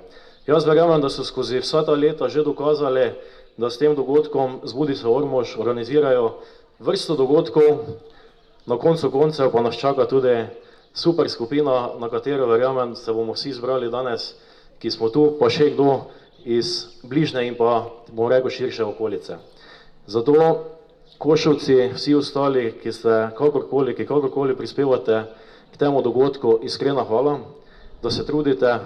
Jaz verjamem, da so skozi vsa ta leta že dokazali, da s tem dogodkom Zbudi se Ormož organizirajo vrsto dogodkov, na koncu koncev pa nas čaka tudi super skupina, na katero verjamem, se bomo vsi zbrali danes, ki smo tu, pa še kdo iz bližnje in pa, bom rekel, širše okolice. Zato Košovci, vsi ostali, ki ste kakorkoli prispevate k temu dogodku, iskrena hvala, da se trudite,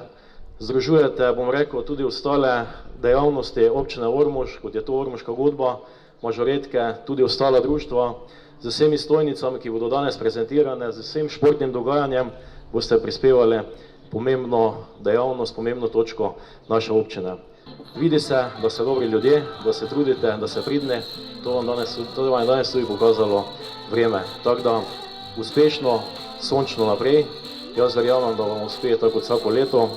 združujete, bom rekel, tudi ostale dejavnosti občine Ormož, kot je to Ormoška godba, mažoretke, tudi ostala društva, z vsemi stojnicami, ki bodo danes prezentirane, z vsem športnim dogajanjem, boste prispevali pomembno dejavnost, pomembno točko naše občine. Vidi se, da ste dobri ljudje, da se trudite, da ste pridni, to vam je danes tudi pokazalo vreme. Tako da uspešno, sončno naprej, jaz verjamem, da vam uspe tako kot vsako leto,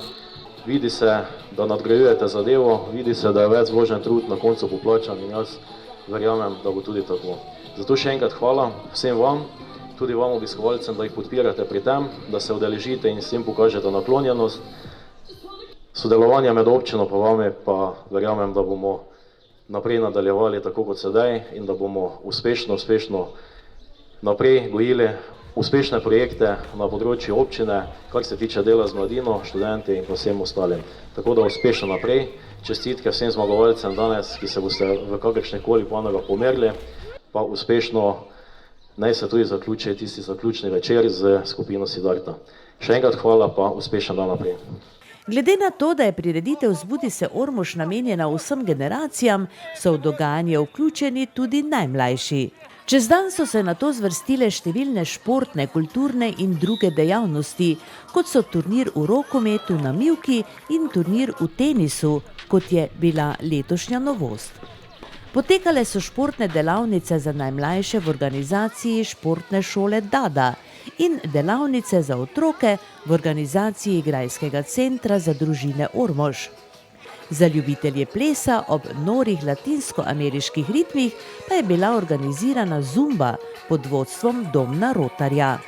vidi se, da nadgrajujete zadevo, vidi se, da je več vložen trud na koncu poplačan in jaz verjamem, da bo tudi tako. Zato še enkrat hvala vsem vam, tudi vam obiskovalcem, da jih podpirate pri tem, da se udeležite in s tem pokažete naklonjenost. Sodelovanje med občino pa vami pa verjamem, da bomo naprej nadaljevali tako kot sedaj in da bomo uspešno naprej gojili uspešne projekte na področju občine, kar se tiče dela z mladino, študenti in vsem ostalim. Tako da uspešno naprej, čestitke vsem zmagovalcem danes, ki se boste v kakršnekoli panogah pomerili, pa uspešno naj se tudi zaključi tisti zaključni večer z skupino Siddharta. Še enkrat hvala pa uspešen dan naprej. Glede na to, da je prireditev Zbudi se Ormož namenjena vsem generacijam, so v dogajanje vključeni tudi najmlajši. Čez dan so se na to zvrstile številne športne, kulturne in druge dejavnosti, kot so turnir v rokometu na mivki in turnir v tenisu, kot je bila letošnja novost. Potekale so športne delavnice za najmlajše v organizaciji Športne šole Dada in delavnice za otroke v organizaciji Igralskega centra za družine Ormož. Za ljubitelje plesa ob norih latinsko-ameriških ritmih pa je bila organizirana zumba pod vodstvom Domna Rotarja.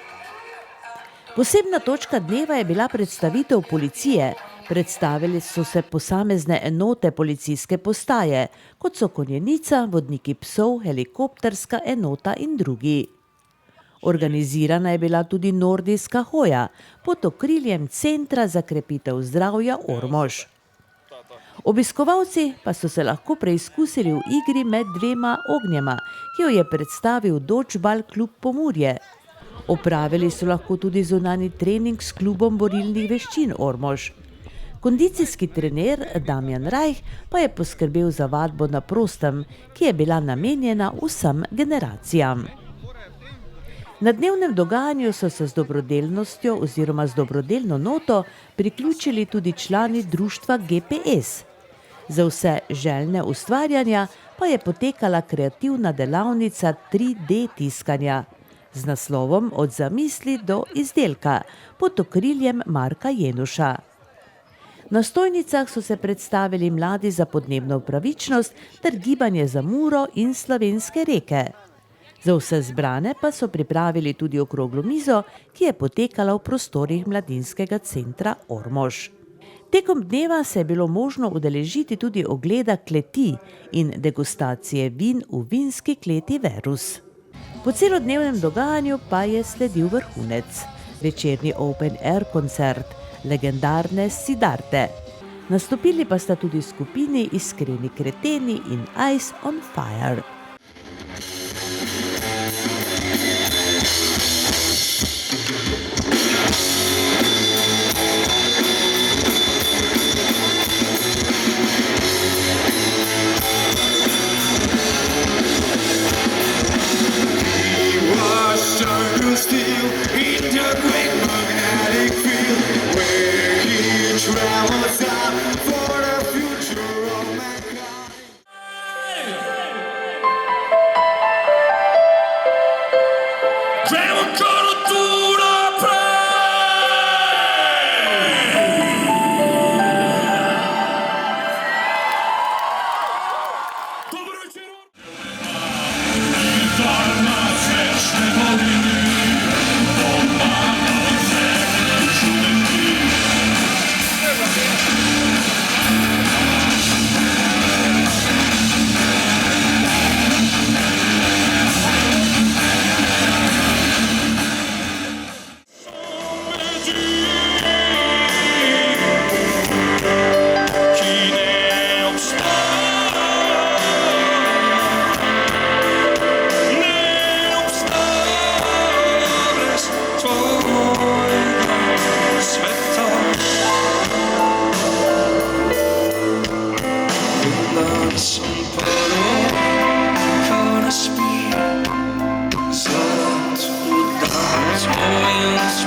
Posebna točka dneva je bila predstavitev policije. Predstavili so se posamezne enote policijske postaje, kot so konjenica, vodniki psov, helikopterska enota in drugi. Organizirana je bila tudi nordijska hoja pod okriljem Centra za krepitev zdravja Ormož. Obiskovalci pa so se lahko preizkusili v igri med dvema ognjema, ki jo je predstavil Dodgeball klub Pomurje. Opravili so lahko tudi zunanji trening s klubom borilnih veščin Ormož. Kondicijski trener Damjan Rajh pa je poskrbel za vadbo na prostem, ki je bila namenjena vsem generacijam. Na dnevnem dogajanju so se z dobrodelnostjo oziroma z dobrodelno noto priključili tudi člani društva GPS. Za vse željne ustvarjanja pa je potekala kreativna delavnica 3D tiskanja z naslovom Od zamisli do izdelka pod okriljem Marka Jenuša. Na stojnicah so se predstavili Mladi za podnebno pravičnost ter Gibanje za Muro in Slovenske reke. Za vse zbrane pa so pripravili tudi okroglo mizo, ki je potekala v prostorih Mladinskega centra Ormož. Tekom dneva se je bilo možno udeležiti tudi ogleda kleti in degustacije vin v vinski kleti Verus. Po celodnevnem dogajanju pa je sledil vrhunec, večerni open air koncert legendarne Siddharte. Nastopili pa sta tudi skupini Iskreni kreteni in Ice on Fire.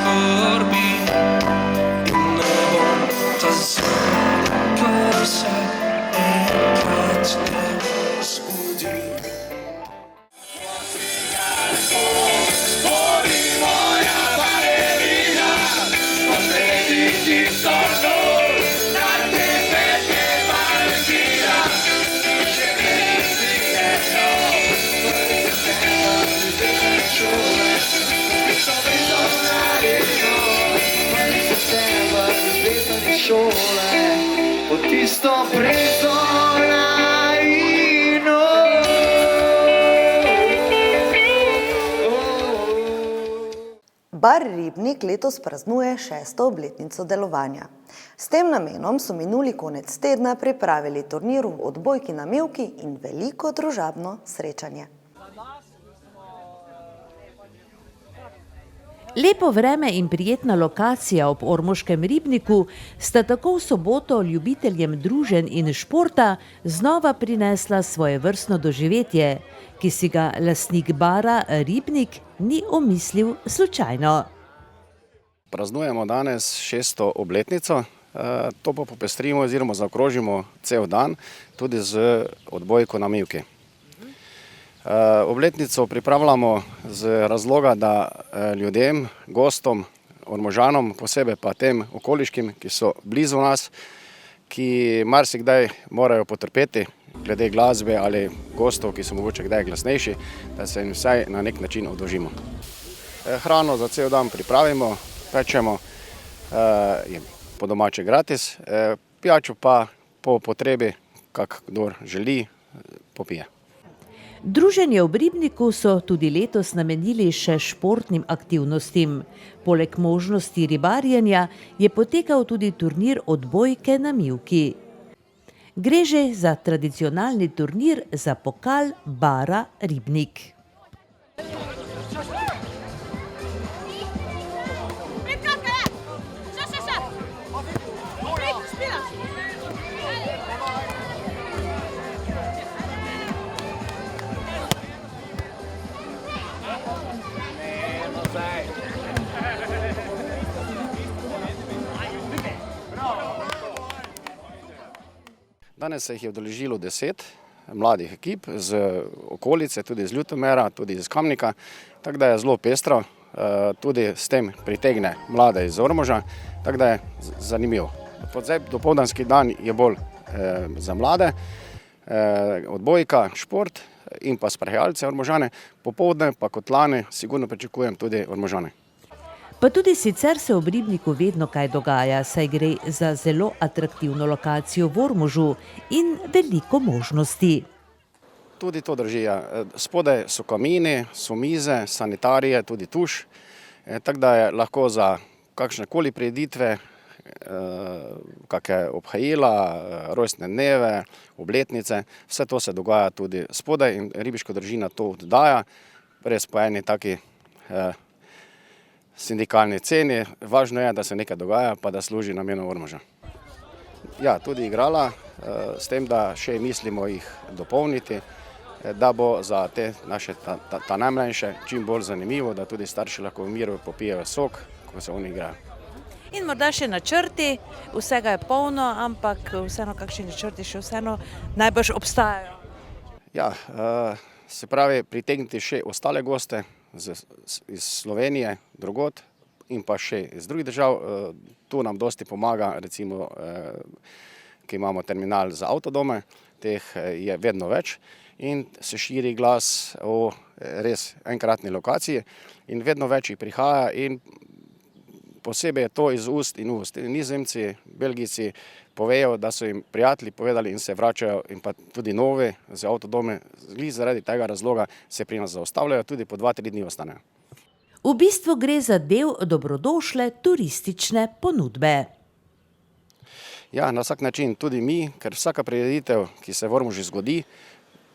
skorbi in ne bom ta zadnji, kar se enkrat ne zgodi. Po tisto prezo najino. Bar Ribnik letos praznuje 6. obletnico delovanja. S tem namenom so minuli konec tedna pripravili turnir v odbojki na mivki in veliko družabno srečanje. Lepo vreme in prijetna lokacija ob ormoškem ribniku sta tako v soboto ljubiteljem druženj in športa znova prinesla svoje vrstno doživetje, ki si ga lastnik bara Ribnik ni omislil slučajno. Praznujemo danes 6. obletnico, to pa popestrimo oziroma zaokrožimo cel dan tudi z odbojko na mivki. Obletnico pripravljamo z razloga, da ljudem, gostom, Ormožanom, posebej pa tem okoliškim, ki so blizu nas, ki marsikdaj morajo potrpeti glede glasbe ali gostov, ki so mogoče kdaj glasnejši, da se jim vsaj na nek način oddolžimo. Hrano za cel dan pripravimo, pečemo, je po domače gratis, pijačo pa po potrebi, kak kdor želi, popije. Druženje v Ribniku so tudi letos namenili še športnim aktivnostim. Poleg možnosti ribarjenja je potekal tudi turnir odbojke na mivki. Gre že za tradicionalni turnir za pokal bara Ribnik. Danes se jih je udeležilo 10 mladih ekip z okolice, tudi iz Ljutomera, tudi iz Kamnika, tako da je zelo pestro, tudi s tem pritegne mlade iz Ormoža, tako da je zanimivo. Dopoldanski dan je bolj za mlade, odbojka, šport in pa sprehajalce Ormožane, popoldne pa kot lani sigurno pričakujem tudi Ormožane. Pa tudi sicer se v Ribniku vedno kaj dogaja, saj gre za zelo atraktivno lokacijo v Ormožu in veliko možnosti. Tudi to drži. Spodaj so kamini, so mize, sanitarije, tudi tuš, tako da je lahko za kakšnekoli prireditve, kakšne obhajila, rojstne dneve, obletnice, vse to se dogaja tudi spodaj in ribiška družina to oddaja, res po eni taki sindikalni ceni. Važno je, da se nekaj dogaja, pa da služi namenu Ormoža. Ja, tudi igrala, s tem, da še mislimo jih dopolniti, da bo za te naše ta najmlajše čim bolj zanimivo, da tudi starši lahko v miru popijejo sok, ko se oni igrajo. In morda še načrti, vsega je polno, ampak vseeno kakšni načrti še vseeno najbrž obstajajo. Ja, se pravi, pritegniti še ostale goste iz Slovenije, drugod in pa še iz drugih držav. Tu nam dosti pomaga, recimo, ki imamo terminal za avtodome, teh je vedno več in se širi glas o res enkratni lokaciji in vedno več jih prihaja in posebej je to iz ust in ust. Nizozemci, Belgijci povejo, da so jim prijatelji povedali in se vračajo in pa tudi novi z avtodome. Zaradi tega razloga se pri nas zaustavljajo, tudi po 2-3 dni ostanejo. V bistvu gre za del dobrodošle turistične ponudbe. Ja, na vsak način tudi mi, ker vsaka prireditev, ki se v Ormožu zgodi,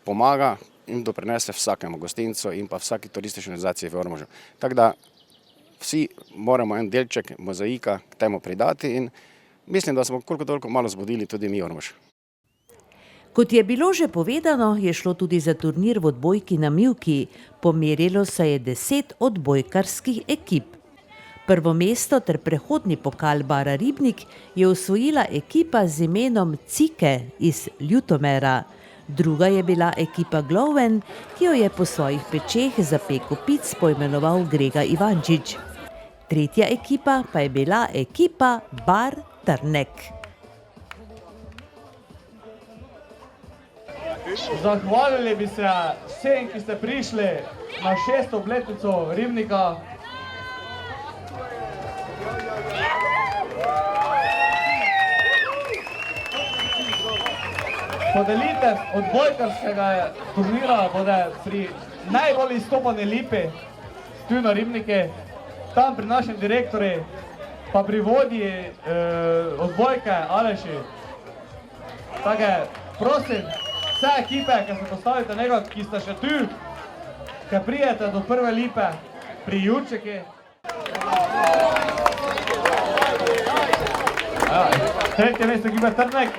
pomaga in doprinese vsakemu gostincu in pa vsaki turistični organizaciji v Ormožu. Tako da vsi moramo en delček mozaika k temu pridati in mislim, da smo koliko toliko malo zbudili tudi mi Ormož. Kot je bilo že povedano, je šlo tudi za turnir v odbojki na mivki. Pomerilo se je 10 odbojkarskih ekip. Prvo mesto ter prehodni pokal Bara Ribnik je osvojila ekipa z imenom Cike iz Ljutomera. Druga je bila ekipa Gloven, ki jo je po svojih pečeh za peko pic poimenoval Grega Ivančič. Tretja ekipa pa je bila ekipa Bar Trnek. Zahvalili bi se vsem, ki ste prišli na 6. obletnico Ribnika. Podelitev odbojkarskega turnira bude pri najbolj izstopani lipi, tu na Ribnike, tam pri našem direktorju, pa pri vodji odbojke Aleši. Tako, prosim, vse ekipe, ki se postavite nekako, ki ste še tu, ki prijete do prve lipe pri Jurčeki. Tretje mesto ekipe Trnek.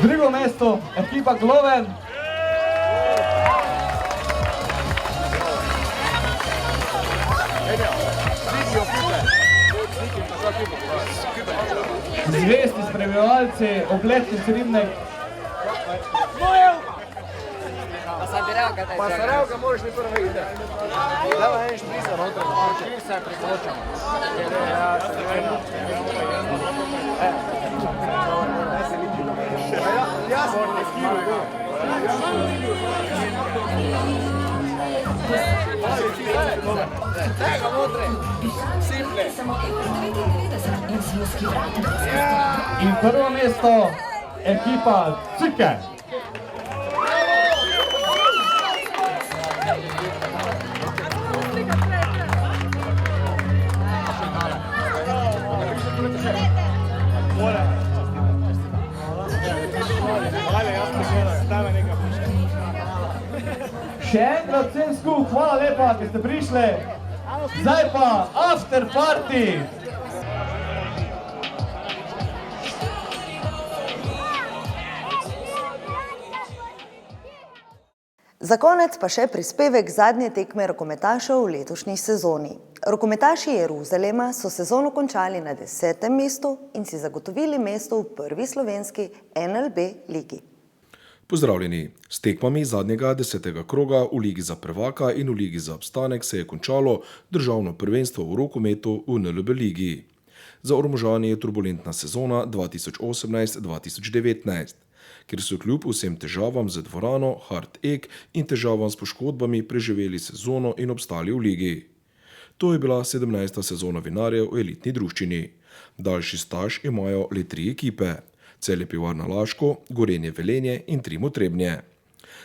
Drugo mesto ekipa Gloven. Zvesti spremljevalci, obletnici Ribnik. Pa se rev, ga moraš mi prvi ide. Dava en špriza noter, špriza se priporočamo. Tega notre, simple. In prvo mesto ekipa Cike. Še enkrat vsem skupaj, hvala lepa, ki ste prišli. Zdaj pa after party. Za konec pa še prispevek zadnje tekme rokometašev v letošnji sezoni. Rokometaši Jeruzalema so sezono končali na 10. mestu in si zagotovili mesto v prvi slovenski NLB ligi. Pozdravljeni. S tekmami zadnjega 10. kroga v Ligi za prvaka in v Ligi za obstanek se je končalo državno prvenstvo v rokometu v NLB ligi. Za Ormožane je turbulentna sezona 2018-2019, kjer so kljub vsem težavam z dvorano, hard egg in težavam s poškodbami preživeli sezono in obstali v ligi. To je bila 17. sezona vinarjev v elitni druščini. Daljši staž imajo le 3 ekipe. Celje Pivovarna Laško, Gorenje Velenje in Trimo Trebnje.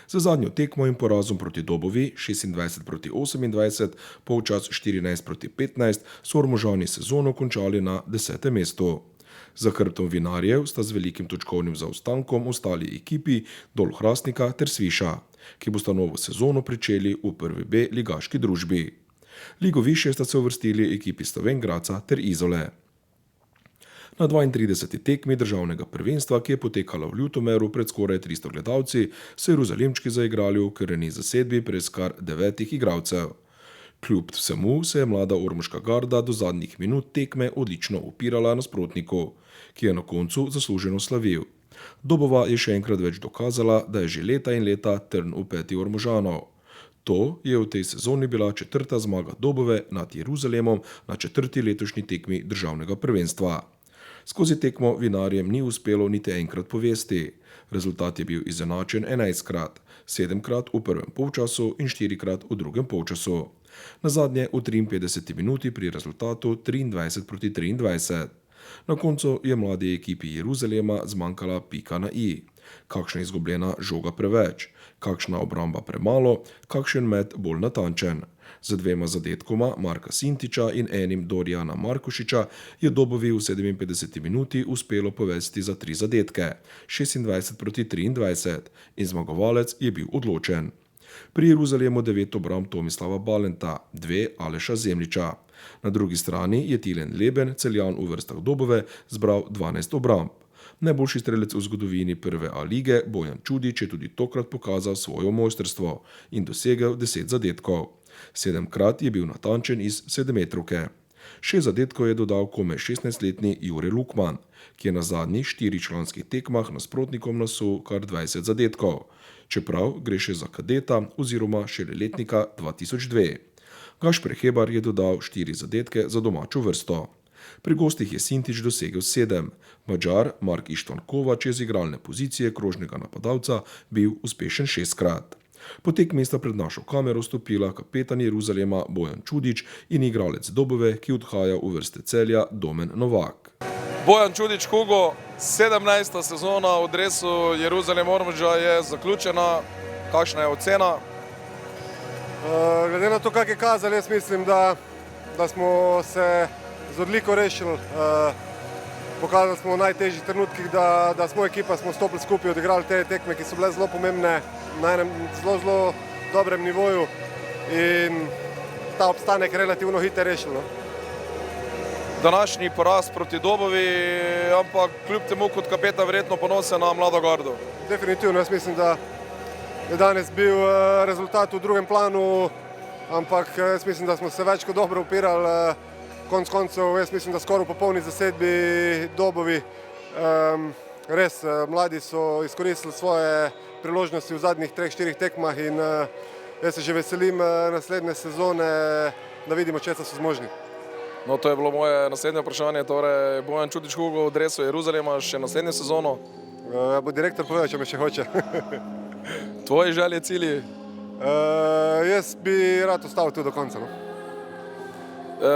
Za zadnjo tekmo in porazom proti Dobovi 26-28, polčas 14-15 so Ormožani sezono končali na 10. mestu. Za hrbtom vinarjev sta z velikim točkovnim zaostankom ostali ekipi Dol Hrastnika ter Sviša, ki bosta novo sezono pričeli v prvi B ligaški družbi. Ligo višje sta se uvrstili ekipi Slovenj Gradca ter Izole. Na 32. tekmi državnega prvenstva, ki je potekala v Ljutomeru pred skoraj 300 gledalci, so Jeruzalemčki zaigrali v krvni zasedbi brez kar 9 igralcev. Kljub vsemu se je mlada ormoška garda do zadnjih minut tekme odlično upirala nasprotniku, ki je na koncu zasluženo slavil. Dobova je še enkrat več dokazala, da je že leta in leta trn v peti Ormožanov. To je v tej sezoni bila 4. zmaga Dobove nad Jeruzalemom na 4. letošnji tekmi državnega prvenstva. Skozi tekmo vinarjem ni uspelo niti enkrat povesti. Rezultat je bil izenačen 11krat, 7krat v prvem polčasu in 4krat v drugem polčasu. Nazadnje v 53. minuti pri rezultatu 23-23. Na koncu je mladi ekipi Jeruzalema zmanjkala pika na i. Kakšna izgubljena žoga preveč, kakšna obramba premalo, kakšen met bolj natančen. Z 2 zadetkoma Marka Sintiča in enim Dorijana Markušiča je Dobovi v 57. minuti uspelo povesti za 3 zadetke, 26-23, in zmagovalec je bil odločen. Pri Jeruzalemu 9 obramb Tomislava Balenta, 2 Aleša Zemljiča. Na drugi strani je Tilen Leben, Celjan v vrstah Dobove, zbral 12 obramb. Najboljši strelec v zgodovini prve A lige Bojan Čudič je tudi tokrat pokazal svoje mojstrstvo in dosegel 10 zadetkov. 7krat je bil natančen iz 7-metrovke. 6 zadetkov je dodal komaj 16-letni Jure Lukman, ki je na zadnjih 4-članskih tekmah nasprotnikom nasul kar 20 zadetkov, čeprav gre še za kadeta oziroma šele letnika 2002. Gašper Hebar je dodal 4 zadetke za domačo vrsto. Pri gostih je Sintič dosegel 7. Madžar Mark Ištvan Kovač je z igralne pozicije krožnega napadalca bil uspešen 6krat. Po tekmi sta pred našo kamero stopila kapetan Jeruzalema Bojan Čudič in igralec Dobove, ki odhaja v vrste Celja Domen Novak. Bojan Čudič Hugo, 17. sezona v dresu Jeruzalem Ormoža je zaključena. Kakšna je ocena? Glede na to, kak je kazal, jaz mislim, da smo se z odliko rešili. Pokazali smo v najtežjih trenutkih, da smo ekipa, smo stopili skupaj, odigrali te tekme, ki so bile zelo pomembne, na enem zelo dobrem nivoju in ta obstanek relativno hitro rešili. Današnji poraz proti Dobovi, ampak kljub temu kot kapetan verjetno ponosen na mlado gardo. Definitivno, jaz mislim, da je danes bil rezultat v drugem planu, ampak jaz mislim, da smo se več kot dobro upirali. Konec koncev, jaz mislim, da skoraj v popolni zasedbi Dobovi. Res, mladi so izkoristili svoje priložnosti v zadnjih 3-4 tekmah in jaz se že veselim naslednje sezone, da vidimo, česa so zmožni. No, to je bilo moje naslednje vprašanje, torej Bojan Čudič Hugo v dresu Jeruzalema še naslednjo sezono. Bo direktor povedal, če me še hoče. Tvoji želje, cilji? Jaz bi rad ostal tu do konca.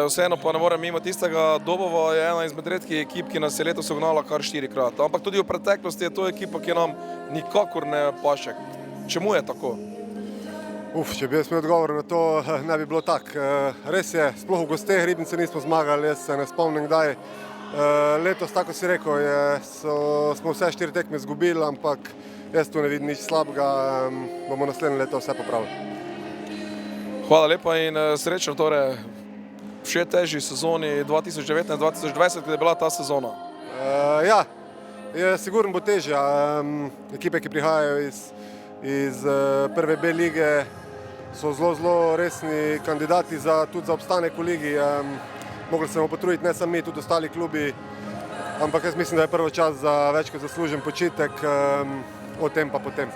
Vseeno pa ne morem mimo tistega. Dobova je ena izmed redkih ekip, ki nas je letos ugnala kar 4krat. Ampak tudi v preteklosti je to ekipa, ki nam nikakor ne paše. Čemu je tako? Če bi jaz imel odgovor na to, ne bi bilo tako. Res je, sploh v gosteh Ribnice nismo zmagali, jaz se ne spomnim kdaj. Letos, tako si rekel, smo vse 4 tekme izgubili, ampak jaz tu ne vidim nič slabega, bomo naslednje leto vse popravili. Hvala lepa in srečno torej v še težji sezoni 2019-2020, kada je bila ta sezona. Ja, sigurno bo težja. Ekipe, ki prihajajo iz prve B lige, so zelo resni kandidati tudi za obstanek v ligi. Mogli se bomo potruditi, ne samo mi, tudi ostali klubi, ampak jaz mislim, da je prvi čas za več kot zaslužen počitek, o tem pa potem.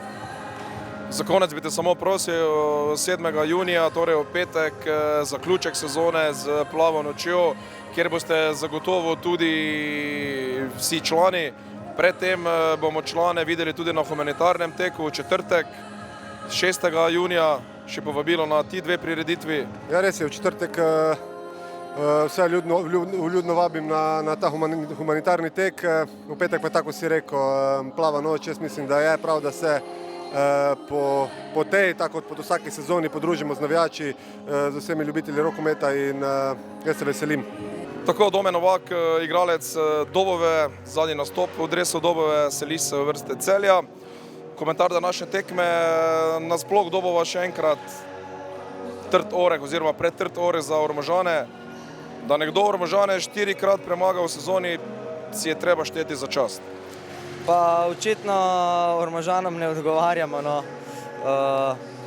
Za konec bi te samo prosil 7. junija, torej v petek, zaključek sezone z plavo nočjo, kjer boste zagotovo tudi vsi člani. Predtem bomo člane videli tudi na humanitarnem teku v četrtek, 6. junija, še povabilo na ti dve prireditvi. Ja, res je, v četrtek vse vljudno vabim na ta humanitarni tek. V petek pa tako si rekel, plava noč, jaz mislim, da je prav, da se po tej, tako kot po vsaki sezoni, podružimo z navijači, z vsemi ljubitelji rokometa in jaz se veselim. Tako, Domen Novak, igralec Dobove, zadnji nastop v dresu Dobove, seli se v vrste Celja. Komentar današnje tekme, nasploh Dobova še enkrat trd oreh oziroma pretrd oreh za Ormožane. Da nekdo Ormožane 4krat premaga v sezoni, si je treba šteti za čast. Pa očitno Ormožanom ne odgovarjamo.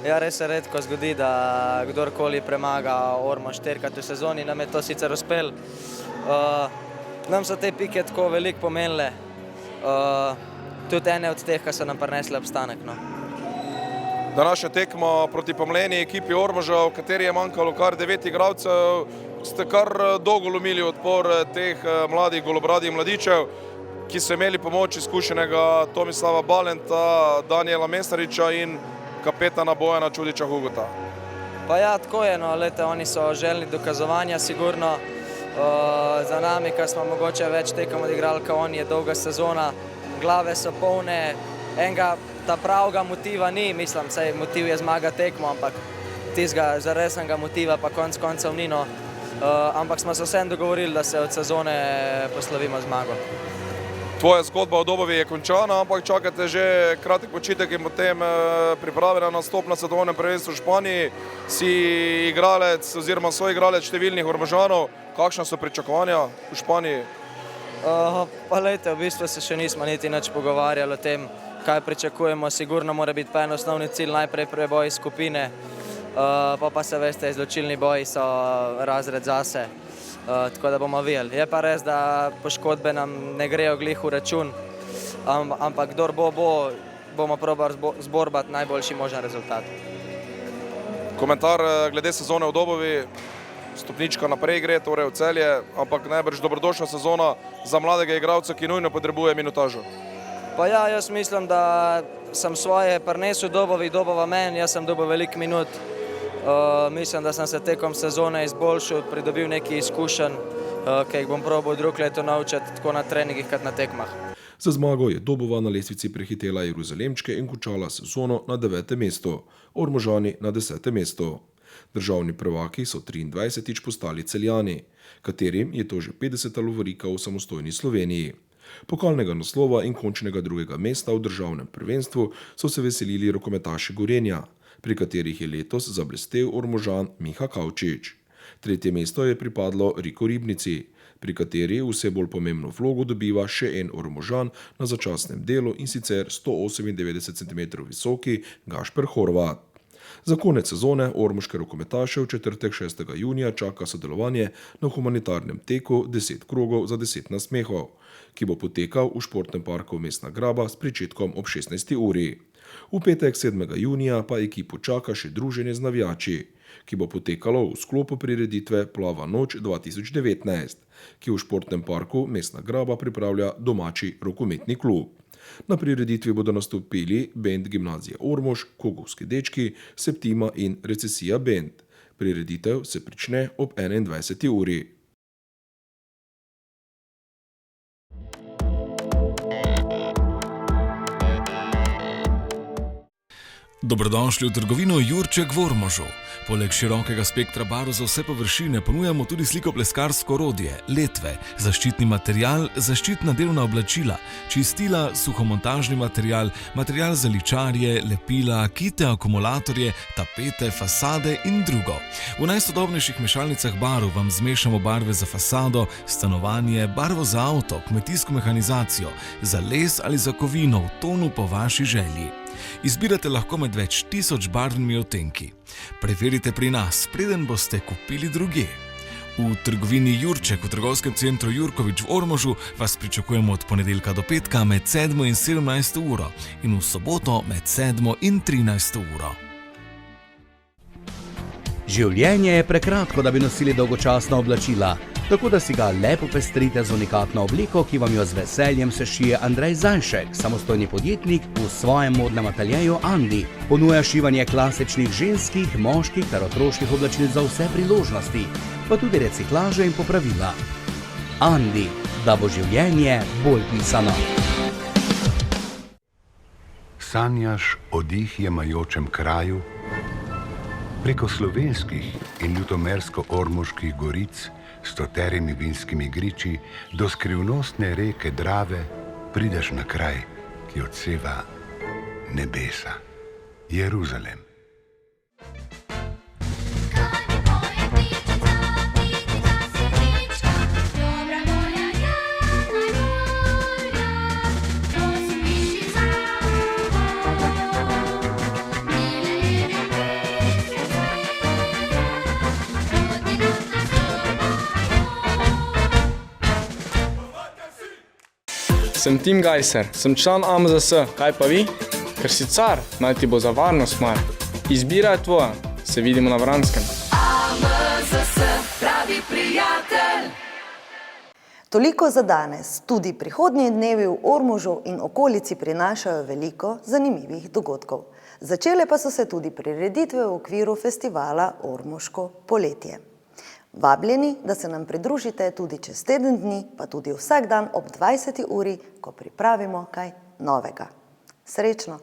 Ja, res se redko zgodi, da kdorkoli premaga Ormož 4krat v sezoni. Nam je to sicer uspelo. Nam so te pike tako veliko pomenile. Tudi ene od teh, ki so nam prinesle obstanek. Današnja tekma proti pomleni ekipi Ormoža, v kateri je manjkalo kar 9 igralcev, ste kar dolgo lomili odpor teh mladih golobradih mladičev, ki so imeli pomoč izkušenega Tomislava Balenta, Danijela Mesariča in kapetana Bojana Čudiča Hugota. Pa ja, tako je, oni so željni dokazovanja sigurno. Za nami, ker smo mogoče več tekem odigrali, kot oni, je dolga sezona, glave so polne, enega ta pravega motiva ni, mislim, saj motiv je zmaga tekmo, ampak tistega zaresnega motiva pa konec koncev ni, ampak smo se vsem dogovorili, da se od sezone poslovimo zmago. Tvoja zgodba o Dobovi je končana, ampak čakate že kratek počitek in potem priprave na nastop na svetovnem prvenstvu v Španiji. Si igralec oziroma soigralec številnih Ormožanov. Kakšna so pričakovanja v Španiji? Pa lejte, v bistvu se še nismo niti nič pogovarjali o tem, kaj pričakujemo. Sigurno mora biti pa en osnovni cilj, najprej preboj skupine, pa se veste, izločilni boji so razred zase. Tako da bomo videli. Je pa res, da poškodbe nam ne grejo glih v račun, ampak kdor bomo probali zborbati najboljši možen rezultat. Komentar glede sezone v Dobovi, stopnička naprej gre, torej v Celje, ampak najbrž dobrodošla sezona za mladega igralca, ki nujno potrebuje minutažo. Pa ja, jaz mislim, da sem svoje prinesel Dobovi, Dobova meni, jaz sem dobil veliko minut. Mislim, da sem se tekom sezone izboljšal, pridobil nekaj izkušenj, ki jih bom probal drugo leto naučiti, tako na treningih, kot na tekmah. Za zmago je Dobova na lestvici prehitela Jeruzalemčke in končala sezono na 9. mestu, Ormožani na 10. mestu. Državni prvaki so 23. postali Celjani, katerim je to že 50. lovorika v samostojni Sloveniji. Pokalnega naslova in končnega 2. mesta v državnem prvenstvu so se veselili rokometaši Gorenja, pri katerih je letos zablestel Ormožan Miha Kavčič. 3. mesto je pripadlo Riko Ribnici, pri kateri vse bolj pomembno vlogo dobiva še en Ormožan na začasnem delu, in sicer 198 cm visoki Gašper Horvat. Za konec sezone ormoške rokometaše v četrtek 6. junija čaka sodelovanje na humanitarnem teku 10 krogov za 10 nasmehov, ki bo potekal v športnem parku Mestna Graba s pričetkom ob 16. uri. V petek 7. junija pa ekipo čaka še druženje z navijači, ki bo potekalo v sklopu prireditve Plava noč 2019, ki v športnem parku Mestna Graba pripravlja domači rokometni klub. Na prireditvi bodo nastopili bend Gimnazije Ormož, Kogovski dečki, Septima in Recesija bend. Prireditev se prične ob 21. uri. Dobrodošli v trgovino Jurček v Ormožu. Poleg širokega spektra barv za vse površine ponujamo tudi slikopleskarsko orodje, letve, zaščitni material, zaščitna delovna oblačila, čistila, suhomontažni material, material za ličarje, lepila, kite, akumulatorje, tapete, fasade in drugo. V najsodobnejših mešalnicah barv vam zmešamo barve za fasado, stanovanje, barvo za avto, kmetijsko mehanizacijo, za les ali za kovino v tonu po vaši želji. Izbirate lahko med več 1000 barvnimi odtenki. Preverite pri nas, preden boste kupili drugje. V trgovini Jurček v trgovskem centru Jurkovič v Ormožu vas pričakujemo od ponedeljka do petka med 7. in 17. uro in v soboto med 7. in 13. uro. Življenje je prekratko, da bi nosili dolgočasna oblačila, tako da si ga le popestrite z unikatno obleko, ki vam jo z veseljem sešije Andrej Zajšek, samostojni podjetnik v svojem modnem ateljeju Andi. Ponuja šivanje klasičnih ženskih, moških ter otroških oblačil za vse priložnosti, pa tudi reciklaže in popravila. Andi, da bo življenje bolj pisano. Sanjaš o dih jemajočem kraju? Preko slovenskih in ljutomersko-ormoških goric s stoterimi vinskimi griči do skrivnostne reke Drave prideš na kraj, ki odseva nebesa. Jeruzalem. Sem Tim Gajser, sem član AMZS, kaj pa vi? Ker si car, naj ti bo za varnost mar. Izbira je tvoja, se vidimo na Vranskem. AMZS, pravi prijatelj. Toliko za danes. Tudi prihodnji dnevi v Ormožu in okolici prinašajo veliko zanimivih dogodkov. Začele pa so se tudi prireditve v okviru festivala Ormoško poletje. Vabljeni, da se nam pridružite tudi čez teden dni, pa tudi vsak dan ob 20. uri, ko pripravimo kaj novega. Srečno!